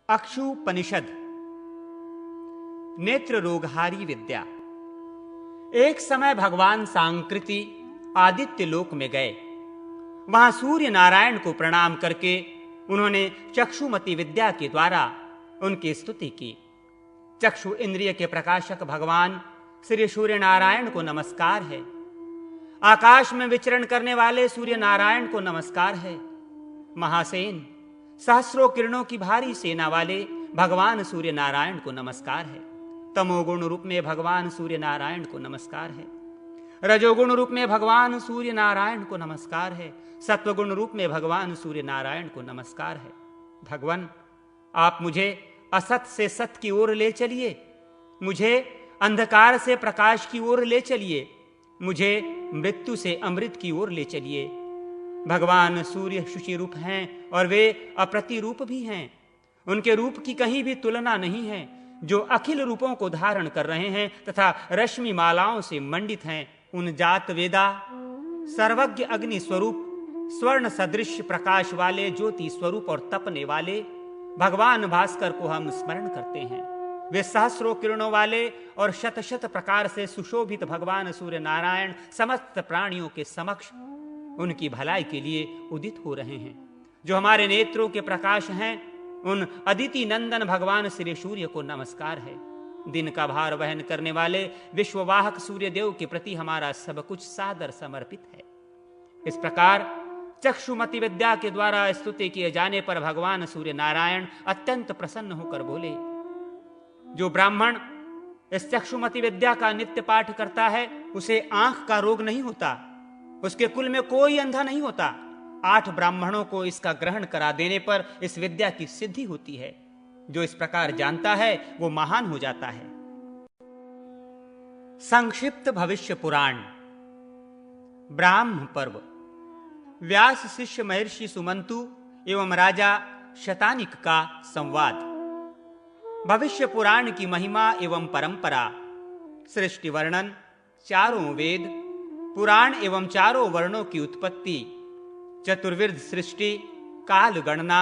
अक्षुपनिषद नेत्र रोगहारी विद्या। एक समय भगवान सांकृति आदित्य लोक में गए। वहां सूर्य नारायण को प्रणाम करके उन्होंने चक्षुमति विद्या के द्वारा उनकी स्तुति की। चक्षु इंद्रिय के प्रकाशक भगवान श्री सूर्य नारायण को नमस्कार है। आकाश में विचरण करने वाले सूर्य नारायण को नमस्कार है। महासेन सहस्रों किरणों की भारी सेना वाले भगवान सूर्य नारायण को नमस्कार है। तमोगुण रूप में भगवान सूर्य नारायण को नमस्कार है। रजोगुण रूप में भगवान सूर्य नारायण को नमस्कार है। सत्वगुण रूप में भगवान सूर्य नारायण को नमस्कार है। भगवान, आप मुझे असत से सत की ओर ले चलिए, मुझे अंधकार से प्रकाश की ओर ले चलिए, मुझे मृत्यु से अमृत की ओर ले चलिए। भगवान सूर्य शुचि रूप हैं और वे अप्रतिरूप भी हैं। उनके रूप की कहीं भी तुलना नहीं है। जो अखिल रूपों को धारण कर रहे हैं तथा रश्मि मालाओं से मंडित हैं, उन जात वेदा सर्वज्ञ अग्नि स्वरूप स्वर्ण सदृश प्रकाश वाले ज्योति स्वरूप और तपने वाले भगवान भास्कर को हम स्मरण करते हैं। वे सहस्रों किरणों वाले और शत शत प्रकार से सुशोभित भगवान सूर्य नारायण समस्त प्राणियों के समक्ष उनकी भलाई के लिए उदित हो रहे हैं। जो हमारे नेत्रों के प्रकाश हैं, उन अदिति नंदन भगवान श्री सूर्य को नमस्कार है। दिन का भार वहन करने वाले विश्ववाहक सूर्य देव के प्रति हमारा सब कुछ सादर समर्पित है। इस प्रकार चक्षुमति विद्या के द्वारा स्तुति किए जाने पर भगवान सूर्य नारायण अत्यंत प्रसन्न होकर बोले, जो ब्राह्मण इस चक्षुमति विद्या का नित्य पाठ करता है, उसे आंख का रोग नहीं होता, उसके कुल में कोई अंधा नहीं होता। 8 ब्राह्मणों को इसका ग्रहण करा देने पर इस विद्या की सिद्धि होती है। जो इस प्रकार जानता है वो महान हो जाता है। संक्षिप्त भविष्य पुराण ब्राह्म पर्व। व्यास शिष्य महर्षि सुमंतु एवं राजा शतानिक का संवाद। भविष्य पुराण की महिमा एवं परंपरा, सृष्टि वर्णन, चारों वेद, पुराण एवं चारों वर्णों की उत्पत्ति, चतुर्विध सृष्टि, काल गणना,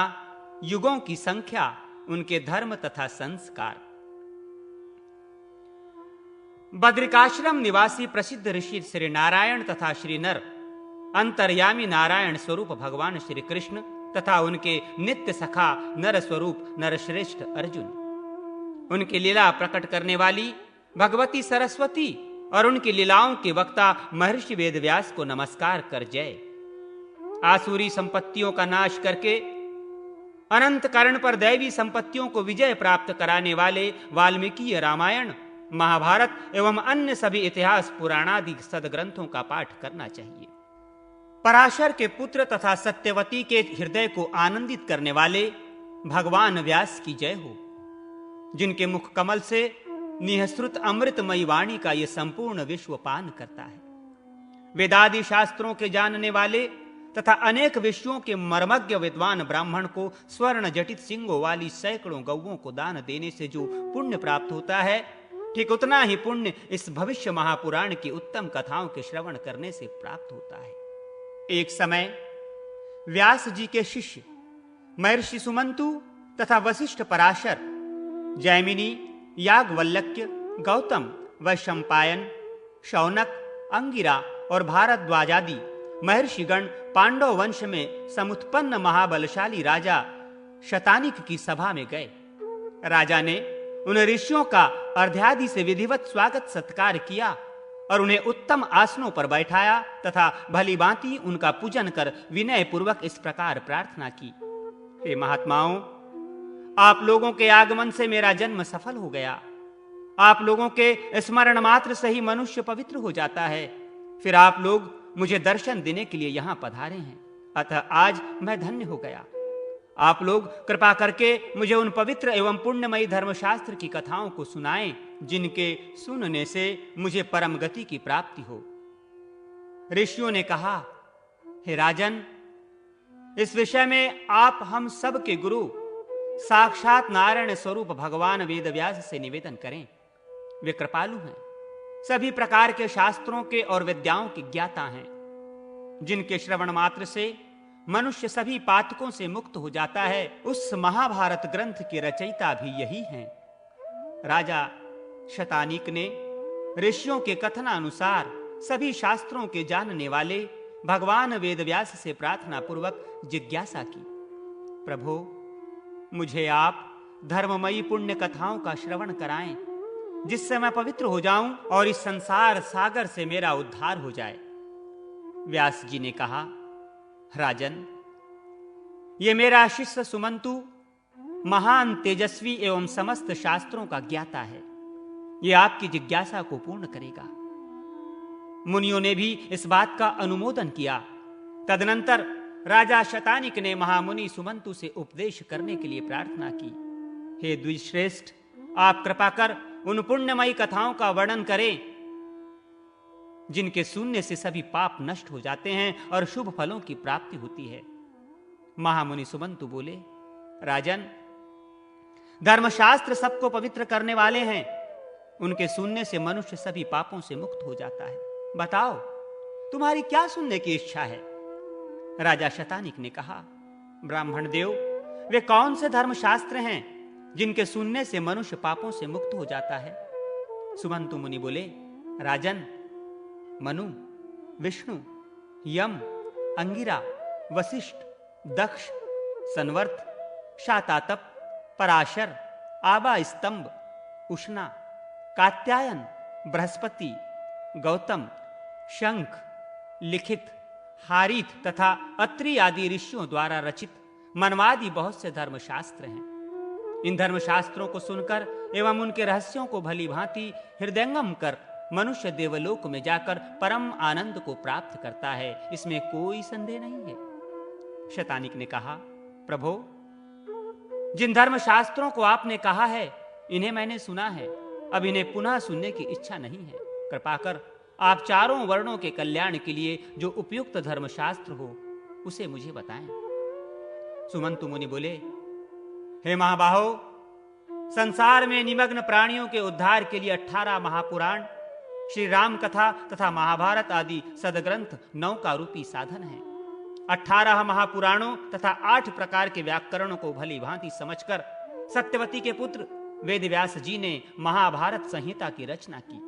युगों की संख्या, उनके धर्म तथा संस्कार। बद्रिकाश्रम निवासी प्रसिद्ध ऋषि श्री नारायण तथा श्री नर अंतर्यामी नारायण स्वरूप भगवान श्री कृष्ण तथा उनके नित्य सखा नर स्वरूप नरश्रेष्ठ अर्जुन, उनकी लीला प्रकट करने वाली भगवती सरस्वती और उनकी लीलाओं के वक्ता महर्षि वेदव्यास को नमस्कार कर जय। आसुरी संपत्तियों का नाश करके अनंत कारण पर दैवी संपत्तियों को विजय प्राप्त कराने वाले वाल्मीकि रामायण, महाभारत एवं अन्य सभी इतिहास पुराणादि सदग्रंथों का पाठ करना चाहिए। पराशर के पुत्र तथा सत्यवती के हृदय को आनंदित करने वाले भगवान व्यास की जय हो, जिनके मुख कमल से निःसृत अमृतमयी वाणी का यह संपूर्ण विश्व पान करता है। वेदादि शास्त्रों के जानने वाले तथा अनेक विषयों के मर्मज्ञ विद्वान ब्राह्मण को स्वर्ण जटित सिंगों वाली सैकड़ों गौओं को दान देने से जो पुण्य प्राप्त होता है, ठीक उतना ही पुण्य इस भविष्य महापुराण की उत्तम कथाओं के श्रवण करने से प्राप्त होता है। एक समय व्यास जी के शिष्य महर्षि सुमंतु तथा वशिष्ठ पराशर, जैमिनी, याज्ञवल्क्य, गौतम, वैशंपायन, शौनक, अंगिरा और भारद्वाजादि महर्षिगण पांडव वंश में समुत्पन्न महाबलशाली राजा शतानिक की सभा में गए। राजा ने उन ऋषियों का अर्ध्यादि से विधिवत स्वागत सत्कार किया और उन्हें उत्तम आसनों पर बैठाया तथा भली भांति उनका पूजन कर विनय पूर्वक इस प्रकार प्रार्थना की, हे महात्माओं, आप लोगों के आगमन से मेरा जन्म सफल हो गया। आप लोगों के स्मरण मात्र से ही मनुष्य पवित्र हो जाता है। फिर आप लोग मुझे दर्शन देने के लिए यहां पधारे हैं, अतः आज मैं धन्य हो गया। आप लोग कृपा करके मुझे उन पवित्र एवं पुण्यमयी धर्मशास्त्र की कथाओं को सुनाएं, जिनके सुनने से मुझे परम गति की प्राप्ति हो। ऋषियों ने कहा, हे राजन, इस विषय में आप हम सब के गुरु साक्षात नारायण स्वरूप भगवान वेदव्यास से निवेदन करें। वे कृपालु हैं, सभी प्रकार के शास्त्रों के और विद्याओं के ज्ञाता हैं, जिनके श्रवण मात्र से मनुष्य सभी पातकों से मुक्त हो जाता है, उस महाभारत ग्रंथ के रचयिता भी यही हैं। राजा शतानीक ने ऋषियों के कथनानुसार सभी शास्त्रों के जानने वाले भगवान वेदव्यास से प्रार्थना पूर्वक जिज्ञासा की, प्रभो, मुझे आप धर्ममयी पुण्य कथाओं का श्रवण कराएं, जिससे मैं पवित्र हो जाऊं और इस संसार सागर से मेरा उद्धार हो जाए। व्यास जी ने कहा, राजन, ये मेरा शिष्य सुमंतु महान तेजस्वी एवं समस्त शास्त्रों का ज्ञाता है, ये आपकी जिज्ञासा को पूर्ण करेगा। मुनियों ने भी इस बात का अनुमोदन किया। तदनंतर राजा शतानिक ने महामुनि सुमंतु से उपदेश करने के लिए प्रार्थना की, हे द्विजश्रेष्ठ, आप कृपा कर उन पुण्यमयी कथाओं का वर्णन करें जिनके सुनने से सभी पाप नष्ट हो जाते हैं और शुभ फलों की प्राप्ति होती है। महामुनि सुमंतु बोले, राजन, धर्मशास्त्र सबको पवित्र करने वाले हैं, उनके सुनने से मनुष्य सभी पापों से मुक्त हो जाता है। बताओ, तुम्हारी क्या सुनने की इच्छा है? राजा शतानिक ने कहा, ब्राह्मण देव, वे कौन से धर्मशास्त्र हैं जिनके सुनने से मनुष्य पापों से मुक्त हो जाता है? सुमंतु मुनि बोले, राजन, मनु, विष्णु, यम, अंगिरा, वशिष्ठ, दक्ष, संवर्त, शातातप, पराशर, आबा स्तंभ, उष्णा, कात्यायन, बृहस्पति, गौतम, शंख, लिखित, हारीत तथा अत्रि आदि ऋषियों द्वारा रचित मनवादि बहुत से धर्मशास्त्र हैं। इन धर्मशास्त्रों को सुनकर एवं उनके रहस्यों को भली भांति हृदयंगम कर मनुष्य देवलोक में जाकर परम आनंद को प्राप्त करता है, इसमें कोई संदेह नहीं है। शतानिक ने कहा, प्रभो, जिन धर्मशास्त्रों को आपने कहा है इन्हें मैंने सुना है, अब इन्हें पुनः सुनने की इच्छा नहीं है। कृपा कर आप चारों वर्णों के कल्याण के लिए जो उपयुक्त धर्मशास्त्र हो उसे मुझे बताएं। सुमंतु मुनि बोले, हे महाबाहो, संसार में निमग्न प्राणियों के उद्धार के लिए 18 महापुराण, श्री राम कथा तथा महाभारत आदि सदग्रंथ 9 का रूपी साधन है। 18 महापुराणों तथा 8 प्रकार के व्याकरणों को भली भांति समझकर सत्यवती के पुत्र वेदव्यास जी ने महाभारत संहिता की रचना की,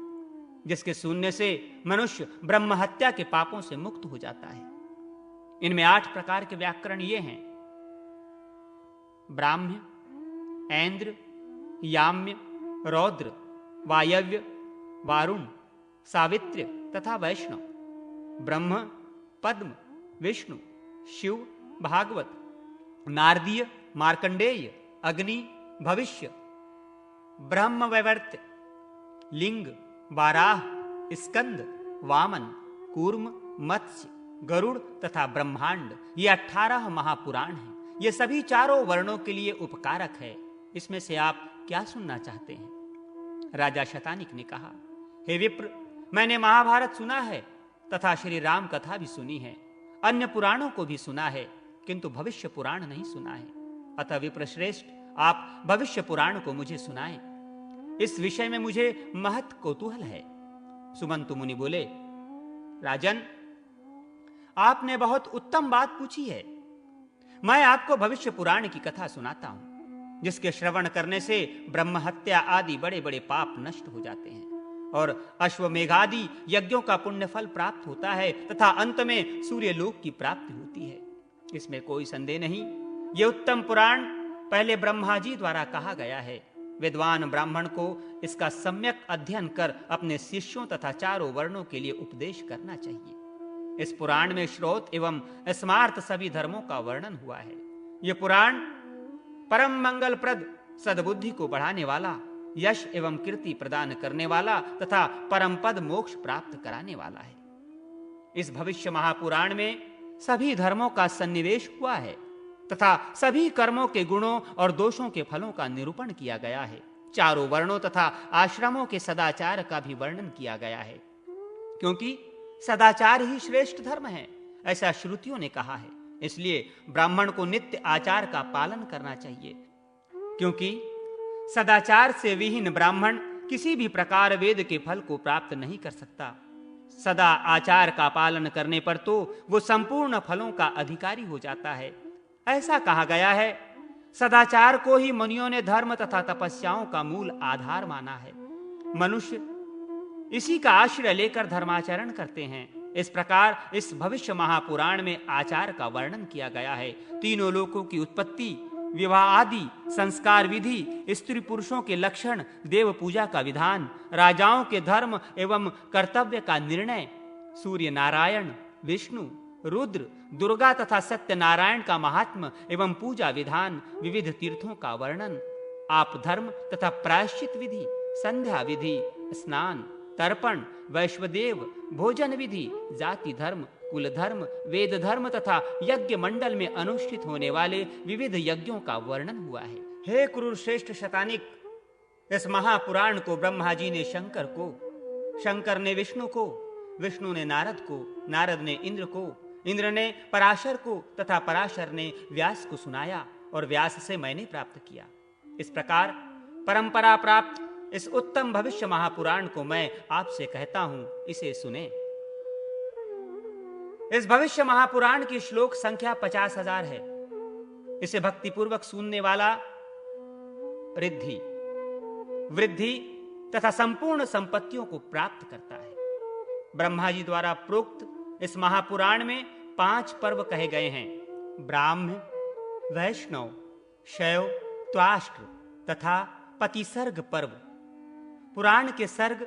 जिसके सुनने से मनुष्य ब्रह्म हत्या के पापों से मुक्त हो जाता है। इनमें 8 प्रकार के व्याकरण ये हैं: ब्राह्म्य, ऐन्द्र, याम्य, रौद्र, वायव्य, वारुण, सावित्र्य तथा वैष्णव। ब्रह्म, पद्म, विष्णु, शिव, भागवत, नारदीय, मार्कंडेय, अग्नि, भविष्य, ब्रह्म वैवर्त्य, लिंग, वाराह, स्कंद, वामन, कूर्म, मत्स्य, गरुड़ तथा ब्रह्मांड, ये 18 महापुराण हैं। ये सभी चारों वर्णों के लिए उपकारक है। इसमें से आप क्या सुनना चाहते हैं? राजा शतानिक ने कहा, हे विप्र, मैंने महाभारत सुना है तथा श्री राम कथा भी सुनी है, अन्य पुराणों को भी सुना है, किंतु भविष्य पुराण नहीं सुना है। अतः विप्र श्रेष्ठ, आप भविष्य पुराण को मुझे सुनाएं। इस विषय में मुझे महत कौतूहल है। सुमंतु मुनि बोले, राजन, आपने बहुत उत्तम बात पूछी है। मैं आपको भविष्य पुराण की कथा सुनाता हूं, जिसके श्रवण करने से ब्रह्म हत्या आदि बड़े बड़े पाप नष्ट हो जाते हैं और अश्वमेघादि यज्ञों का पुण्य फल प्राप्त होता है तथा अंत में सूर्य लोक की प्राप्ति होती है। इसमें कोई संदेह नहीं। ये उत्तम पुराण पहले ब्रह्मा जी द्वारा कहा गया है। विद्वान ब्राह्मण को इसका सम्यक अध्ययन कर अपने शिष्यों तथा चारों वर्णों के लिए उपदेश करना चाहिए। इस पुराण में श्रोत एवं स्मार्त सभी धर्मों का वर्णन हुआ है। यह पुराण परम मंगलप्रद, सद्बुद्धि को बढ़ाने वाला, यश एवं कीर्ति प्रदान करने वाला तथा परम पद मोक्ष प्राप्त कराने वाला है। इस भविष्य महापुराण में सभी धर्मों का सन्निवेश हुआ है तथा सभी कर्मों के गुणों और दोषों के फलों का निरूपण किया गया है। चारों वर्णों तथा आश्रमों के सदाचार का भी वर्णन किया गया है, क्योंकि सदाचार ही श्रेष्ठ धर्म है, ऐसा श्रुतियों ने कहा है। इसलिए ब्राह्मण को नित्य आचार का पालन करना चाहिए, क्योंकि सदाचार से विहीन ब्राह्मण किसी भी प्रकार वेद के फल को प्राप्त नहीं कर सकता। सदा आचार का पालन करने पर तो वो संपूर्ण फलों का अधिकारी हो जाता है। ऐसा कहा गया है, सदाचार को ही मुनियों ने धर्म तथा तपस्याओं का मूल आधार माना है। मनुष्य इसी का आश्रय लेकर धर्माचरण करते हैं। इस प्रकार इस भविष्य महापुराण में आचार का वर्णन किया गया है। तीनों लोकों की उत्पत्ति, विवाह आदि संस्कार विधि, स्त्री पुरुषों के लक्षण, देव पूजा का विधान, राजाओं के धर्म एवं कर्तव्य का निर्णय, सूर्य नारायण, विष्णु, रुद्र, दुर्गा तथा सत्यनारायण का महात्म्य एवं पूजा विधान, विविध तीर्थों का वर्णन, आप धर्म तथा प्रायश्चित विधि, संध्या विधि, स्नान, तर्पण, वैश्वदेव, भोजन विधि, जाति धर्म, कुल धर्म, वेद धर्म तथा यज्ञ मंडल में अनुष्ठित होने वाले विविध यज्ञों का वर्णन हुआ है। हे क्रूर श्रेष्ठ शतानिक, इस महापुराण को ब्रह्मा जी ने शंकर को, शंकर ने विष्णु को, विष्णु ने नारद को, नारद ने इंद्र को, इंद्र ने पराशर को तथा पराशर ने व्यास को सुनाया और व्यास से मैंने प्राप्त किया। इस प्रकार परंपरा प्राप्त इस उत्तम भविष्य महापुराण को मैं आपसे कहता हूं, इसे सुने। इस भविष्य महापुराण की श्लोक संख्या 50,000 है। इसे भक्तिपूर्वक सुनने वाला रिद्धि, वृद्धि तथा संपूर्ण संपत्तियों को प्राप्त करता है। ब्रह्मा जी द्वारा प्रोक्त इस महापुराण में 5 पर्व कहे गए हैं: ब्राह्म, वैष्णव, शैव, त्वाष्ट्र तथा पतिसर्ग पर्व। पुराण के सर्ग,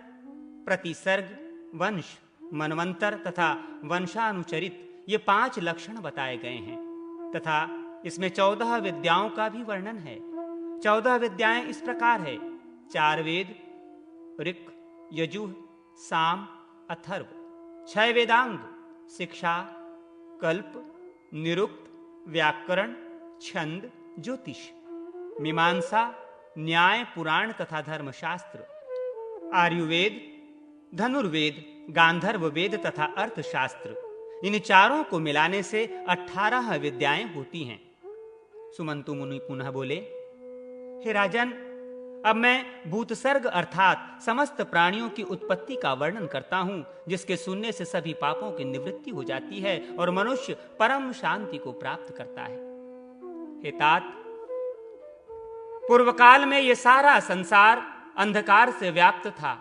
प्रतिसर्ग, वंश, मनवंतर तथा वंशानुचरित ये 5 लक्षण बताए गए हैं तथा इसमें 14 विद्याओं का भी वर्णन है। 14 विद्याएं इस प्रकार है: 4 वेद, ऋक्, यजुः, साम, अथर्व, 6 वेदांग, शिक्षा, कल्प, निरुक्त, व्याकरण, छंद, ज्योतिष, मीमांसा, न्याय, पुराण तथा धर्मशास्त्र, आयुर्वेद, धनुर्वेद, गांधर्व वेद तथा अर्थशास्त्र। इन चारों को मिलाने से 18 विद्याएं होती हैं। सुमंतु मुनि पुनः बोले, हे राजन, अब मैं भूतसर्ग अर्थात समस्त प्राणियों की उत्पत्ति का वर्णन करता हूं, जिसके सुनने से सभी पापों की निवृत्ति हो जाती है और मनुष्य परम शांति को प्राप्त करता है। हे तात, पूर्व काल में यह सारा संसार अंधकार से व्याप्त था।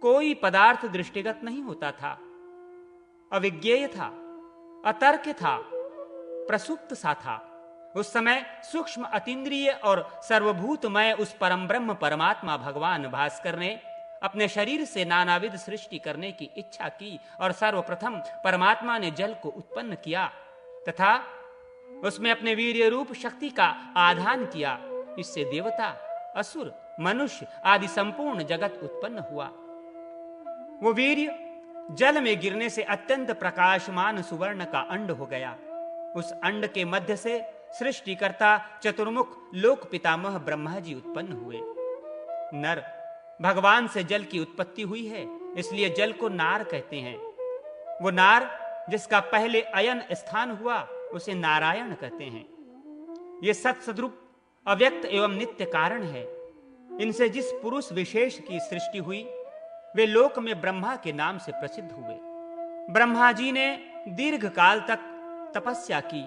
कोई पदार्थ दृष्टिगत नहीं होता था, अविज्ञेय था, अतर्क था, प्रसुप्त सा था। उस समय सूक्ष्म अतीन्द्रिय और सर्वभूतमय उस परम ब्रह्म परमात्मा भगवान भास्कर ने अपने शरीर से नानाविध सृष्टि करने की इच्छा की और सर्वप्रथम परमात्मा ने जल को उत्पन्न किया तथा उसमें अपने वीर्य रूप शक्ति का आधान किया। इससे देवता, असुर, मनुष्य आदि संपूर्ण जगत उत्पन्न हुआ। वो वीर्य जल में गिरने से अत्यंत प्रकाशमान सुवर्ण का अंड हो गया। उस अंड के मध्य से सृष्टिकर्ता चतुर्मुख लोक पितामह ब्रह्मा जी उत्पन्न हुए। नर, भगवान से जल की उत्पत्ति हुई है, इसलिए जल को नार कहते हैं। वो नार जिसका पहले अयन स्थान हुआ उसे नारायण कहते हैं। ये सत्सद्रूप अव्यक्त एवं नित्य कारण है। इनसे जिस पुरुष विशेष की सृष्टि हुई वे लोक में ब्रह्मा के नाम से प्रसिद्ध हुए। ब्रह्मा जी ने दीर्घ काल तक तपस्या की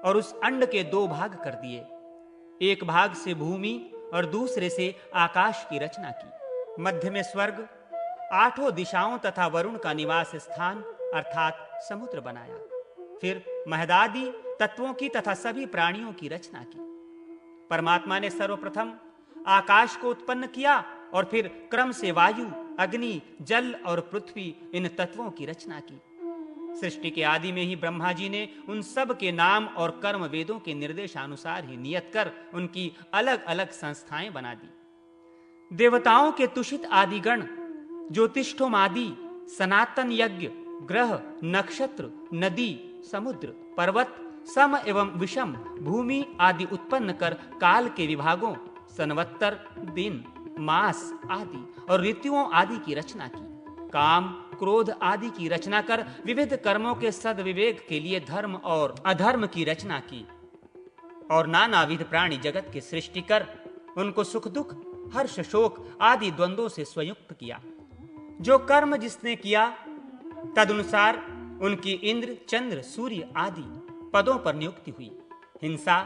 और उस अंड के 2 भाग कर दिए। एक भाग से भूमि और दूसरे से आकाश की रचना की। मध्य में स्वर्ग, 8 दिशाओं तथा वरुण का निवास स्थान अर्थात समुद्र बनाया। फिर महदादि तत्वों की तथा सभी प्राणियों की रचना की। परमात्मा ने सर्वप्रथम आकाश को उत्पन्न किया और फिर क्रम से वायु, अग्नि, जल और पृथ्वी इन तत्वों की रचना की। सृष्टि के आदि में ही ब्रह्मा जी ने उन सब के नाम और कर्म वेदों के निर्देशानुसार ही नियत कर उनकी अलग अलग संस्थाएं बना दी। देवताओं के तुषित आदि गण, ज्योतिष्ठोम आदि, सनातन यज्ञ, ग्रह, नक्षत्र, नदी, समुद्र, पर्वत, सम एवं विषम, भूमि आदि उत्पन्न कर काल के विभागों, संवत्सर, दिन, मास आदि और ऋतुओं आदि की रचना की। काम, क्रोध आदि की रचना कर विविध कर्मों के सद्विवेक के लिए धर्म और अधर्म की रचना की और नानाविध प्राणी जगत की सृष्टि कर उनको सुख दुख, हर्ष शोक आदि द्वंद्वों से संयुक्त किया। जो कर्म जिसने किया तदनुसार उनकी इंद्र, चंद्र, सूर्य आदि पदों पर नियुक्ति हुई। हिंसा,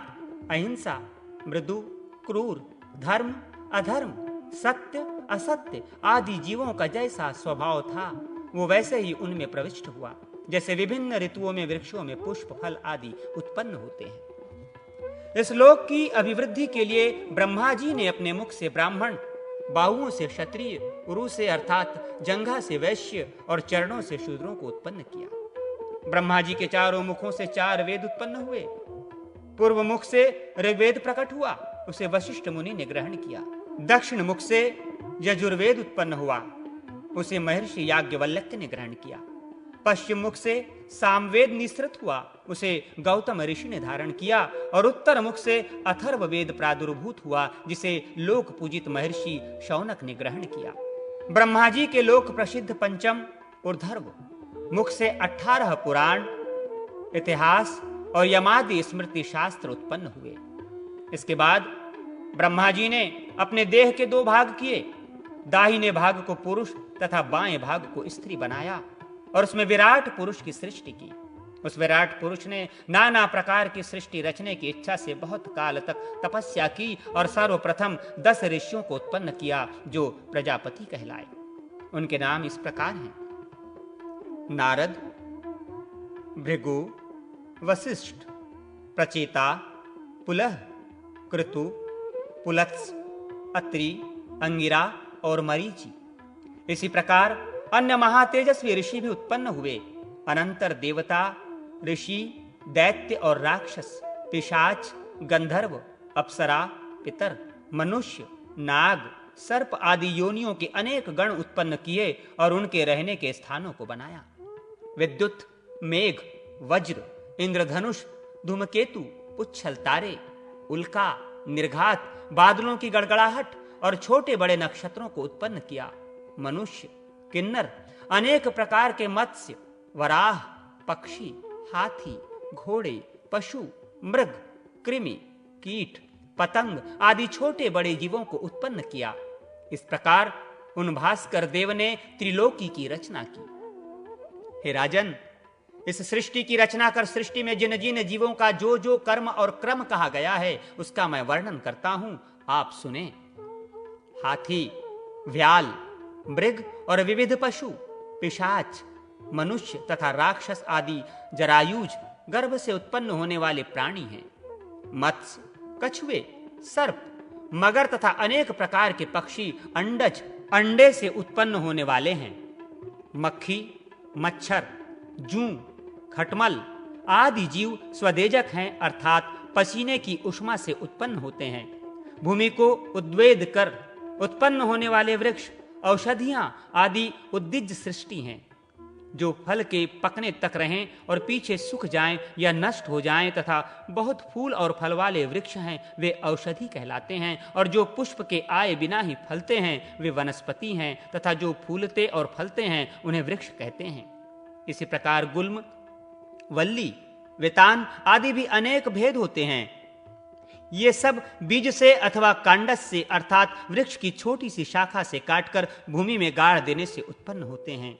अहिंसा, मृदु, क्रूर, धर्म, अधर्म, सत्य, असत्य आदि जीवों का जैसा स्वभाव था वो वैसे ही उनमें प्रविष्ट हुआ, जैसे विभिन्न ऋतुओं में वृक्षों में पुष्प, फल आदि उत्पन्न होते हैं। इस लोक की अभिवृद्धि के लिए ब्रह्मा जी ने अपने मुख से ब्राह्मण, बाहुओं से क्षत्रिय, उरु से अर्थात जंघा से वैश्य और चरणों से शूद्रों को उत्पन्न किया। ब्रह्मा जी के चारों मुखों से 4 वेद उत्पन्न हुए। पूर्व मुख से ऋग्वेद प्रकट हुआ, उसे वशिष्ठ मुनि ने ग्रहण किया। दक्षिण मुख से यजुर्वेद उत्पन्न हुआ, उसे महर्षि याज्ञवल्क्य ने ग्रहण किया। पश्चिम मुख से सामवेद निसृत हुआ, उसे गौतम ऋषि ने धारण किया। और उत्तर मुख से अथर्ववेद प्रादुर्भूत हुआ, जिसे लोक पूजित महर्षि शौनक ने ग्रहण किया। ब्रह्मा जी के लोक प्रसिद्ध पंचम ऊर्ध्व मुख से 18 पुराण, इतिहास और यमादि स्मृति शास्त्र उत्पन्न हुए। इसके बाद ब्रह्मा जी ने अपने देह के 2 भाग किए। दाहिने भाग को पुरुष तथा बाएं भाग को स्त्री बनाया और उसमें विराट पुरुष की सृष्टि की। उस विराट पुरुष ने नाना प्रकार की सृष्टि रचने की इच्छा से बहुत काल तक तपस्या की और सर्वप्रथम 10 ऋषियों को उत्पन्न किया, जो प्रजापति कहलाए। उनके नाम इस प्रकार हैं: नारद, भृगु, वशिष्ठ, प्रचेता, पुलह, क्रतु, पुलत्स, अत्रि, अंगिरा और मरीचि। इसी प्रकार अन्य महातेजस्वी ऋषि भी उत्पन्न हुए। अनंतर देवता, ऋषि, दैत्य और राक्षस, पिशाच, गंधर्व, अप्सरा, पितर, मनुष्य, नाग, सर्प आदि योनियों के अनेक गण उत्पन्न किए और उनके रहने के स्थानों को बनाया। विद्युत, मेघ, वज्र, इंद्रधनुष, धूमकेतु, उच्छल तारे, उल्का, निर्घात, बादलों की गड़गड़ाहट और छोटे बड़े नक्षत्रों को उत्पन्न किया। मनुष्य, किन्नर, अनेक प्रकार के मत्स्य, वराह, पक्षी, हाथी, घोड़े, पशु, मृग, कृमि, कीट, पतंग आदि छोटे बड़े जीवों को उत्पन्न किया। इस प्रकार उन भास्कर देव ने त्रिलोकी की रचना की। हे राजन, इस सृष्टि की रचना कर सृष्टि में जिन जिन जीवों का जो जो कर्म और क्रम कहा गया है उसका मैं वर्णन करता हूं, आप सुने। हाथी, व्याल, मृग और विविध पशु, पिशाच, मनुष्य तथा राक्षस आदि जरायुज गर्भ से उत्पन्न होने वाले प्राणी हैं। मत्स्य, कछुए, सर्प, मगर तथा अनेक प्रकार के पक्षी अंडज, अंडे से उत्पन्न होने वाले हैं। मक्खी, मच्छर, जूं, खटमल आदि जीव स्वदेजक हैं, अर्थात पसीने की उष्मा से उत्पन्न होते हैं। भूमि को उद्वेद कर उत्पन्न होने वाले वृक्ष, औषधियां आदि उद्दिज सृष्टि हैं। जो फल के पकने तक रहें और पीछे सूख जाएं या नष्ट हो जाएं तथा बहुत फूल और फल वाले वृक्ष हैं, वे औषधि कहलाते हैं। और जो पुष्प के आए बिना ही फलते हैं, वे वनस्पति हैं तथा जो फूलते और फलते हैं, उन्हें वृक्ष कहते हैं। इसी प्रकार गुल्म, वल्ली, वेतान आदि भी अनेक भेद होते हैं। ये सब बीज से अथवा कांडस से अर्थात वृक्ष की छोटी सी शाखा से काटकर भूमि में गाड़ देने से उत्पन्न होते हैं।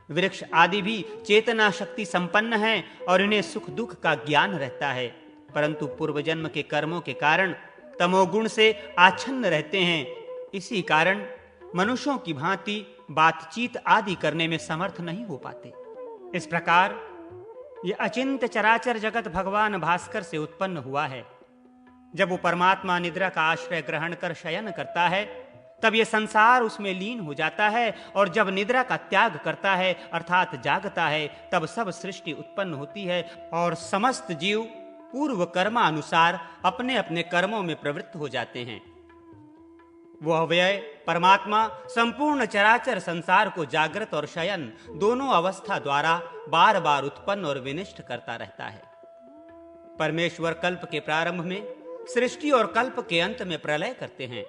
वृक्ष आदि भी चेतना शक्ति संपन्न हैं और इन्हें सुख दुख का ज्ञान रहता है, परंतु पूर्व जन्म के कर्मों के कारण तमोगुण से आच्छन्न रहते हैं। इसी कारण मनुष्यों की भांति बातचीत आदि करने में समर्थ नहीं हो पाते। इस प्रकार ये अचिंत चराचर जगत भगवान भास्कर से उत्पन्न हुआ है। जब वो परमात्मा निद्रा का आश्रय ग्रहण कर शयन करता है, तब ये संसार उसमें लीन हो जाता है, और जब निद्रा का त्याग करता है अर्थात जागता है, तब सब सृष्टि उत्पन्न होती है और समस्त जीव पूर्व कर्मानुसार अपने अपने कर्मों में प्रवृत्त हो जाते हैं। वो अव्यय परमात्मा संपूर्ण चराचर संसार को जागृत और शयन दोनों अवस्था द्वारा बार बार उत्पन्न और विनिष्ट करता रहता है। परमेश्वर कल्प के प्रारंभ में सृष्टि और कल्प के अंत में प्रलय करते हैं।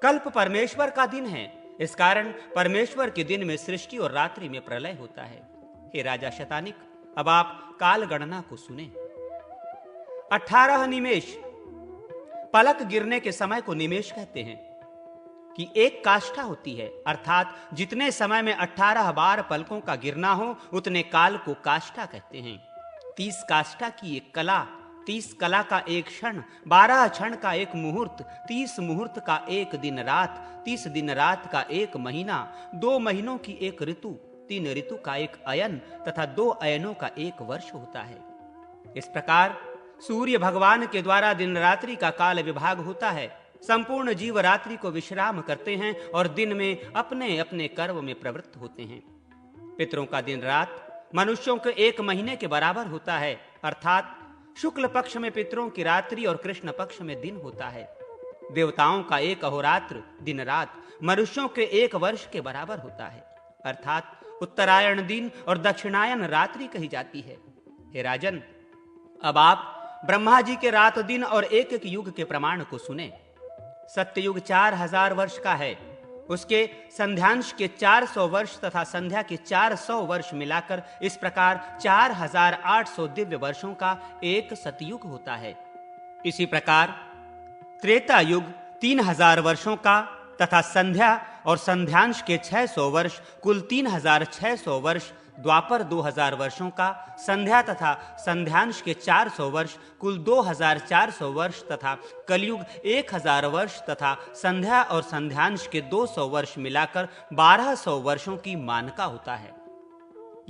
कल्प परमेश्वर का दिन है, इस कारण परमेश्वर के दिन में सृष्टि और रात्रि में प्रलय होता है। हे राजा शतानिक, अब आप काल गणना को सुने। 18 निमेष, पलक गिरने के समय को निमेष कहते हैं। कि एक काष्ठा होती है, अर्थात जितने समय में 18 बार पलकों का गिरना हो उतने काल को काष्ठा कहते हैं। 30 काष्ठा की एक कला, 30 कला का एक क्षण, 12 क्षण का एक मुहूर्त, 30 मुहूर्त का एक दिन रात, 30 दिन रात का एक महीना, 2 महीनों की एक ऋतु, 3 ऋतु का एक अयन तथा 2 अयनों का एक वर्ष होता है। इस प्रकार सूर्य भगवान के द्वारा दिन रात्रि का काल विभाग होता है। संपूर्ण जीव रात्रि को विश्राम करते हैं और दिन में अपने अपने कर्म में प्रवृत्त होते हैं। पितरों का दिन रात मनुष्यों के 1 महीने के बराबर होता है, अर्थात शुक्ल पक्ष में पितरों की रात्रि और कृष्ण पक्ष में दिन होता है। देवताओं का 1 अहोरात्र दिन रात मनुष्यों के 1 वर्ष के बराबर होता है, अर्थात उत्तरायण दिन और दक्षिणायन रात्रि कही जाती है। हे राजन, अब आप ब्रह्मा जी के रात दिन और एक एक युग के प्रमाण को सुने। सत्ययुग 4000 वर्ष का है, उसके संध्यांश के 400 वर्ष तथा संध्या के 400 वर्ष मिलाकर इस प्रकार 4800 दिव्य वर्षों का एक सतयुग होता है। इसी प्रकार त्रेता युग 3000 वर्षों का तथा संध्या और संध्यांश के 600 वर्ष कुल 3600 वर्ष, द्वापर 2000 वर्षों का, संध्या तथा संध्यांश के 400 वर्ष कुल 2400 वर्ष तथा कलयुग 1000 वर्ष तथा संध्या और संध्यांश के 200 वर्ष मिलाकर 1200 वर्षों की मानका होता है।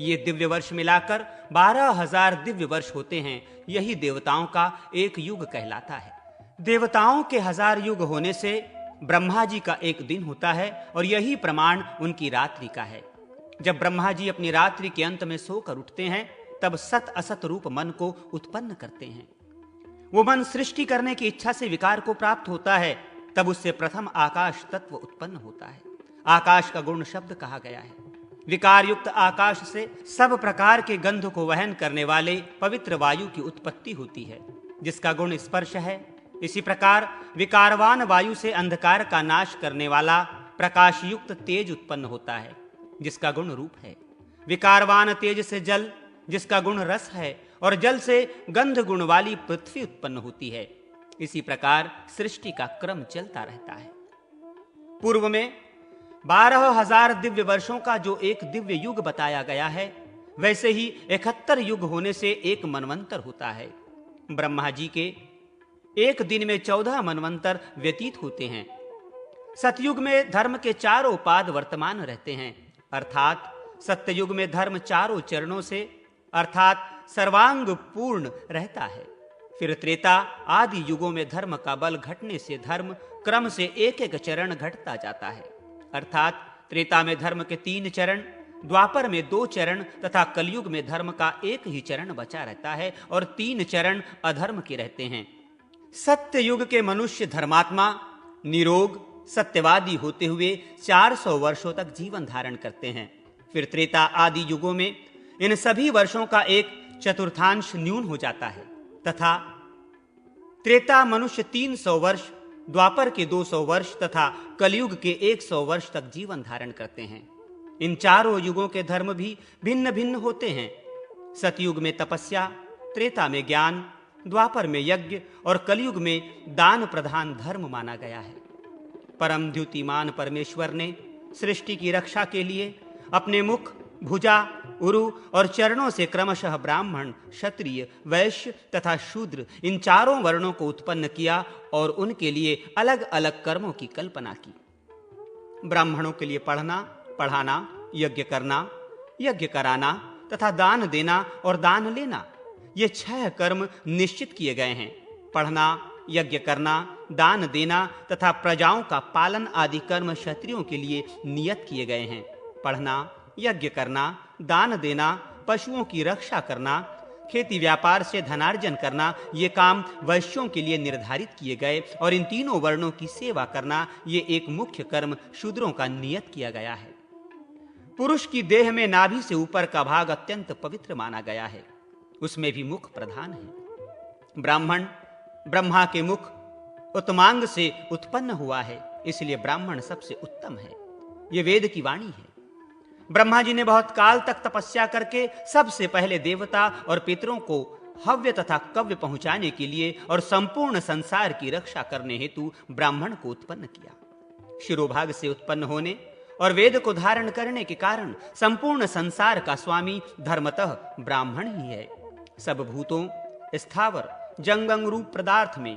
ये दिव्य वर्ष मिलाकर 12000 दिव्य वर्ष होते हैं। यही देवताओं का एक युग कहलाता है। देवताओं के 1000 युग होने से ब्रह्मा जी का एक दिन होता है और यही प्रमाण उनकी रात्रि का है। जब ब्रह्मा जी अपनी रात्रि के अंत में सोकर उठते हैं तब सत असत रूप मन को उत्पन्न करते हैं। वो मन सृष्टि करने की इच्छा से विकार को प्राप्त होता है, तब उससे प्रथम आकाश तत्व उत्पन्न होता है। आकाश का गुण शब्द कहा गया है। विकार युक्त आकाश से सब प्रकार के गंध को वहन करने वाले पवित्र वायु की उत्पत्ति होती है, जिसका गुण स्पर्श है। इसी प्रकार विकारवान वायु से अंधकार का नाश करने वाला प्रकाश युक्त तेज उत्पन्न होता है, जिसका गुण रूप है। विकारवान तेज से जल, जिसका गुण रस है, और जल से गंध गुण वाली पृथ्वी उत्पन्न होती है। इसी प्रकार सृष्टि का क्रम चलता रहता है। पूर्व में 12000 दिव्य वर्षों का जो एक दिव्य युग बताया गया है, वैसे ही 71 युग होने से एक मनवंतर होता है। ब्रह्मा जी के एक दिन में 14 मनवंतर व्यतीत होते हैं। सतयुग में धर्म के 4 पाद वर्तमान रहते हैं, अर्थात सत्ययुग में धर्म 4 चरणों से अर्थात सर्वांग पूर्ण रहता है। फिर त्रेता आदि युगों में धर्म का बल घटने से धर्म क्रम से एक एक चरण घटता जाता है, अर्थात त्रेता में धर्म के 3 चरण, द्वापर में 2 चरण तथा कलयुग में धर्म का 1 ही चरण बचा रहता है और 3 चरण अधर्म के रहते हैं। सत्य युग के मनुष्य धर्मात्मा निरोग सत्यवादी होते हुए 400 वर्षों तक जीवन धारण करते हैं। फिर त्रेता आदि युगों में इन सभी वर्षों का 1/4 न्यून हो जाता है तथा त्रेता मनुष्य 300 वर्ष, द्वापर के 200 वर्ष तथा कलयुग के 100 वर्ष तक जीवन धारण करते हैं। इन 4 युगों के धर्म भी भिन्न भिन्न होते हैं। सतयुग में तपस्या, त्रेता में ज्ञान, द्वापर में यज्ञ और कलयुग में दान प्रधान धर्म माना गया है। परम द्युतिमान परमेश्वर ने सृष्टि की रक्षा के लिए अपने मुख, भुजा, उरु और चरणों से क्रमशः ब्राह्मण, क्षत्रिय, वैश्य तथा शूद्र इन 4 वर्णों को उत्पन्न किया और उनके लिए अलग अलग कर्मों की कल्पना की। ब्राह्मणों के लिए पढ़ना, पढ़ाना, यज्ञ करना, यज्ञ कराना तथा दान देना और दान लेना, ये 6 कर्म निश्चित किए गए हैं। पढ़ना, यज्ञ करना, दान देना तथा प्रजाओं का पालन आदि कर्म क्षत्रियों के लिए नियत किए गए हैं। पढ़ना, यज्ञ करना, दान देना, पशुओं की रक्षा करना, खेती व्यापार से धनार्जन करना, ये काम वैश्यों के लिए निर्धारित किए गए और इन 3 वर्णों की सेवा करना, ये एक मुख्य कर्म शूद्रों का नियत किया गया है। पुरुष की देह में नाभि से ऊपर का भाग अत्यंत पवित्र माना गया है, उसमें भी मुख प्रधान है। ब्राह्मण ब्रह्मा के मुख उत्तमांग से उत्पन्न हुआ है, इसलिए ब्राह्मण सबसे उत्तम है। यह वेद की वाणी है। ब्रह्मा जी ने बहुत काल तक तपस्या करके सबसे पहले देवता और पितरों को हव्य तथा कव्य पहुंचाने के लिए और संपूर्ण संसार की रक्षा करने हेतु ब्राह्मण को उत्पन्न किया। शिरोभाग से उत्पन्न होने और वेद को धारण करने के कारण संपूर्ण संसार का स्वामी धर्मतः ब्राह्मण ही है। सब भूतों, स्थावर, जंगम रूप पदार्थ में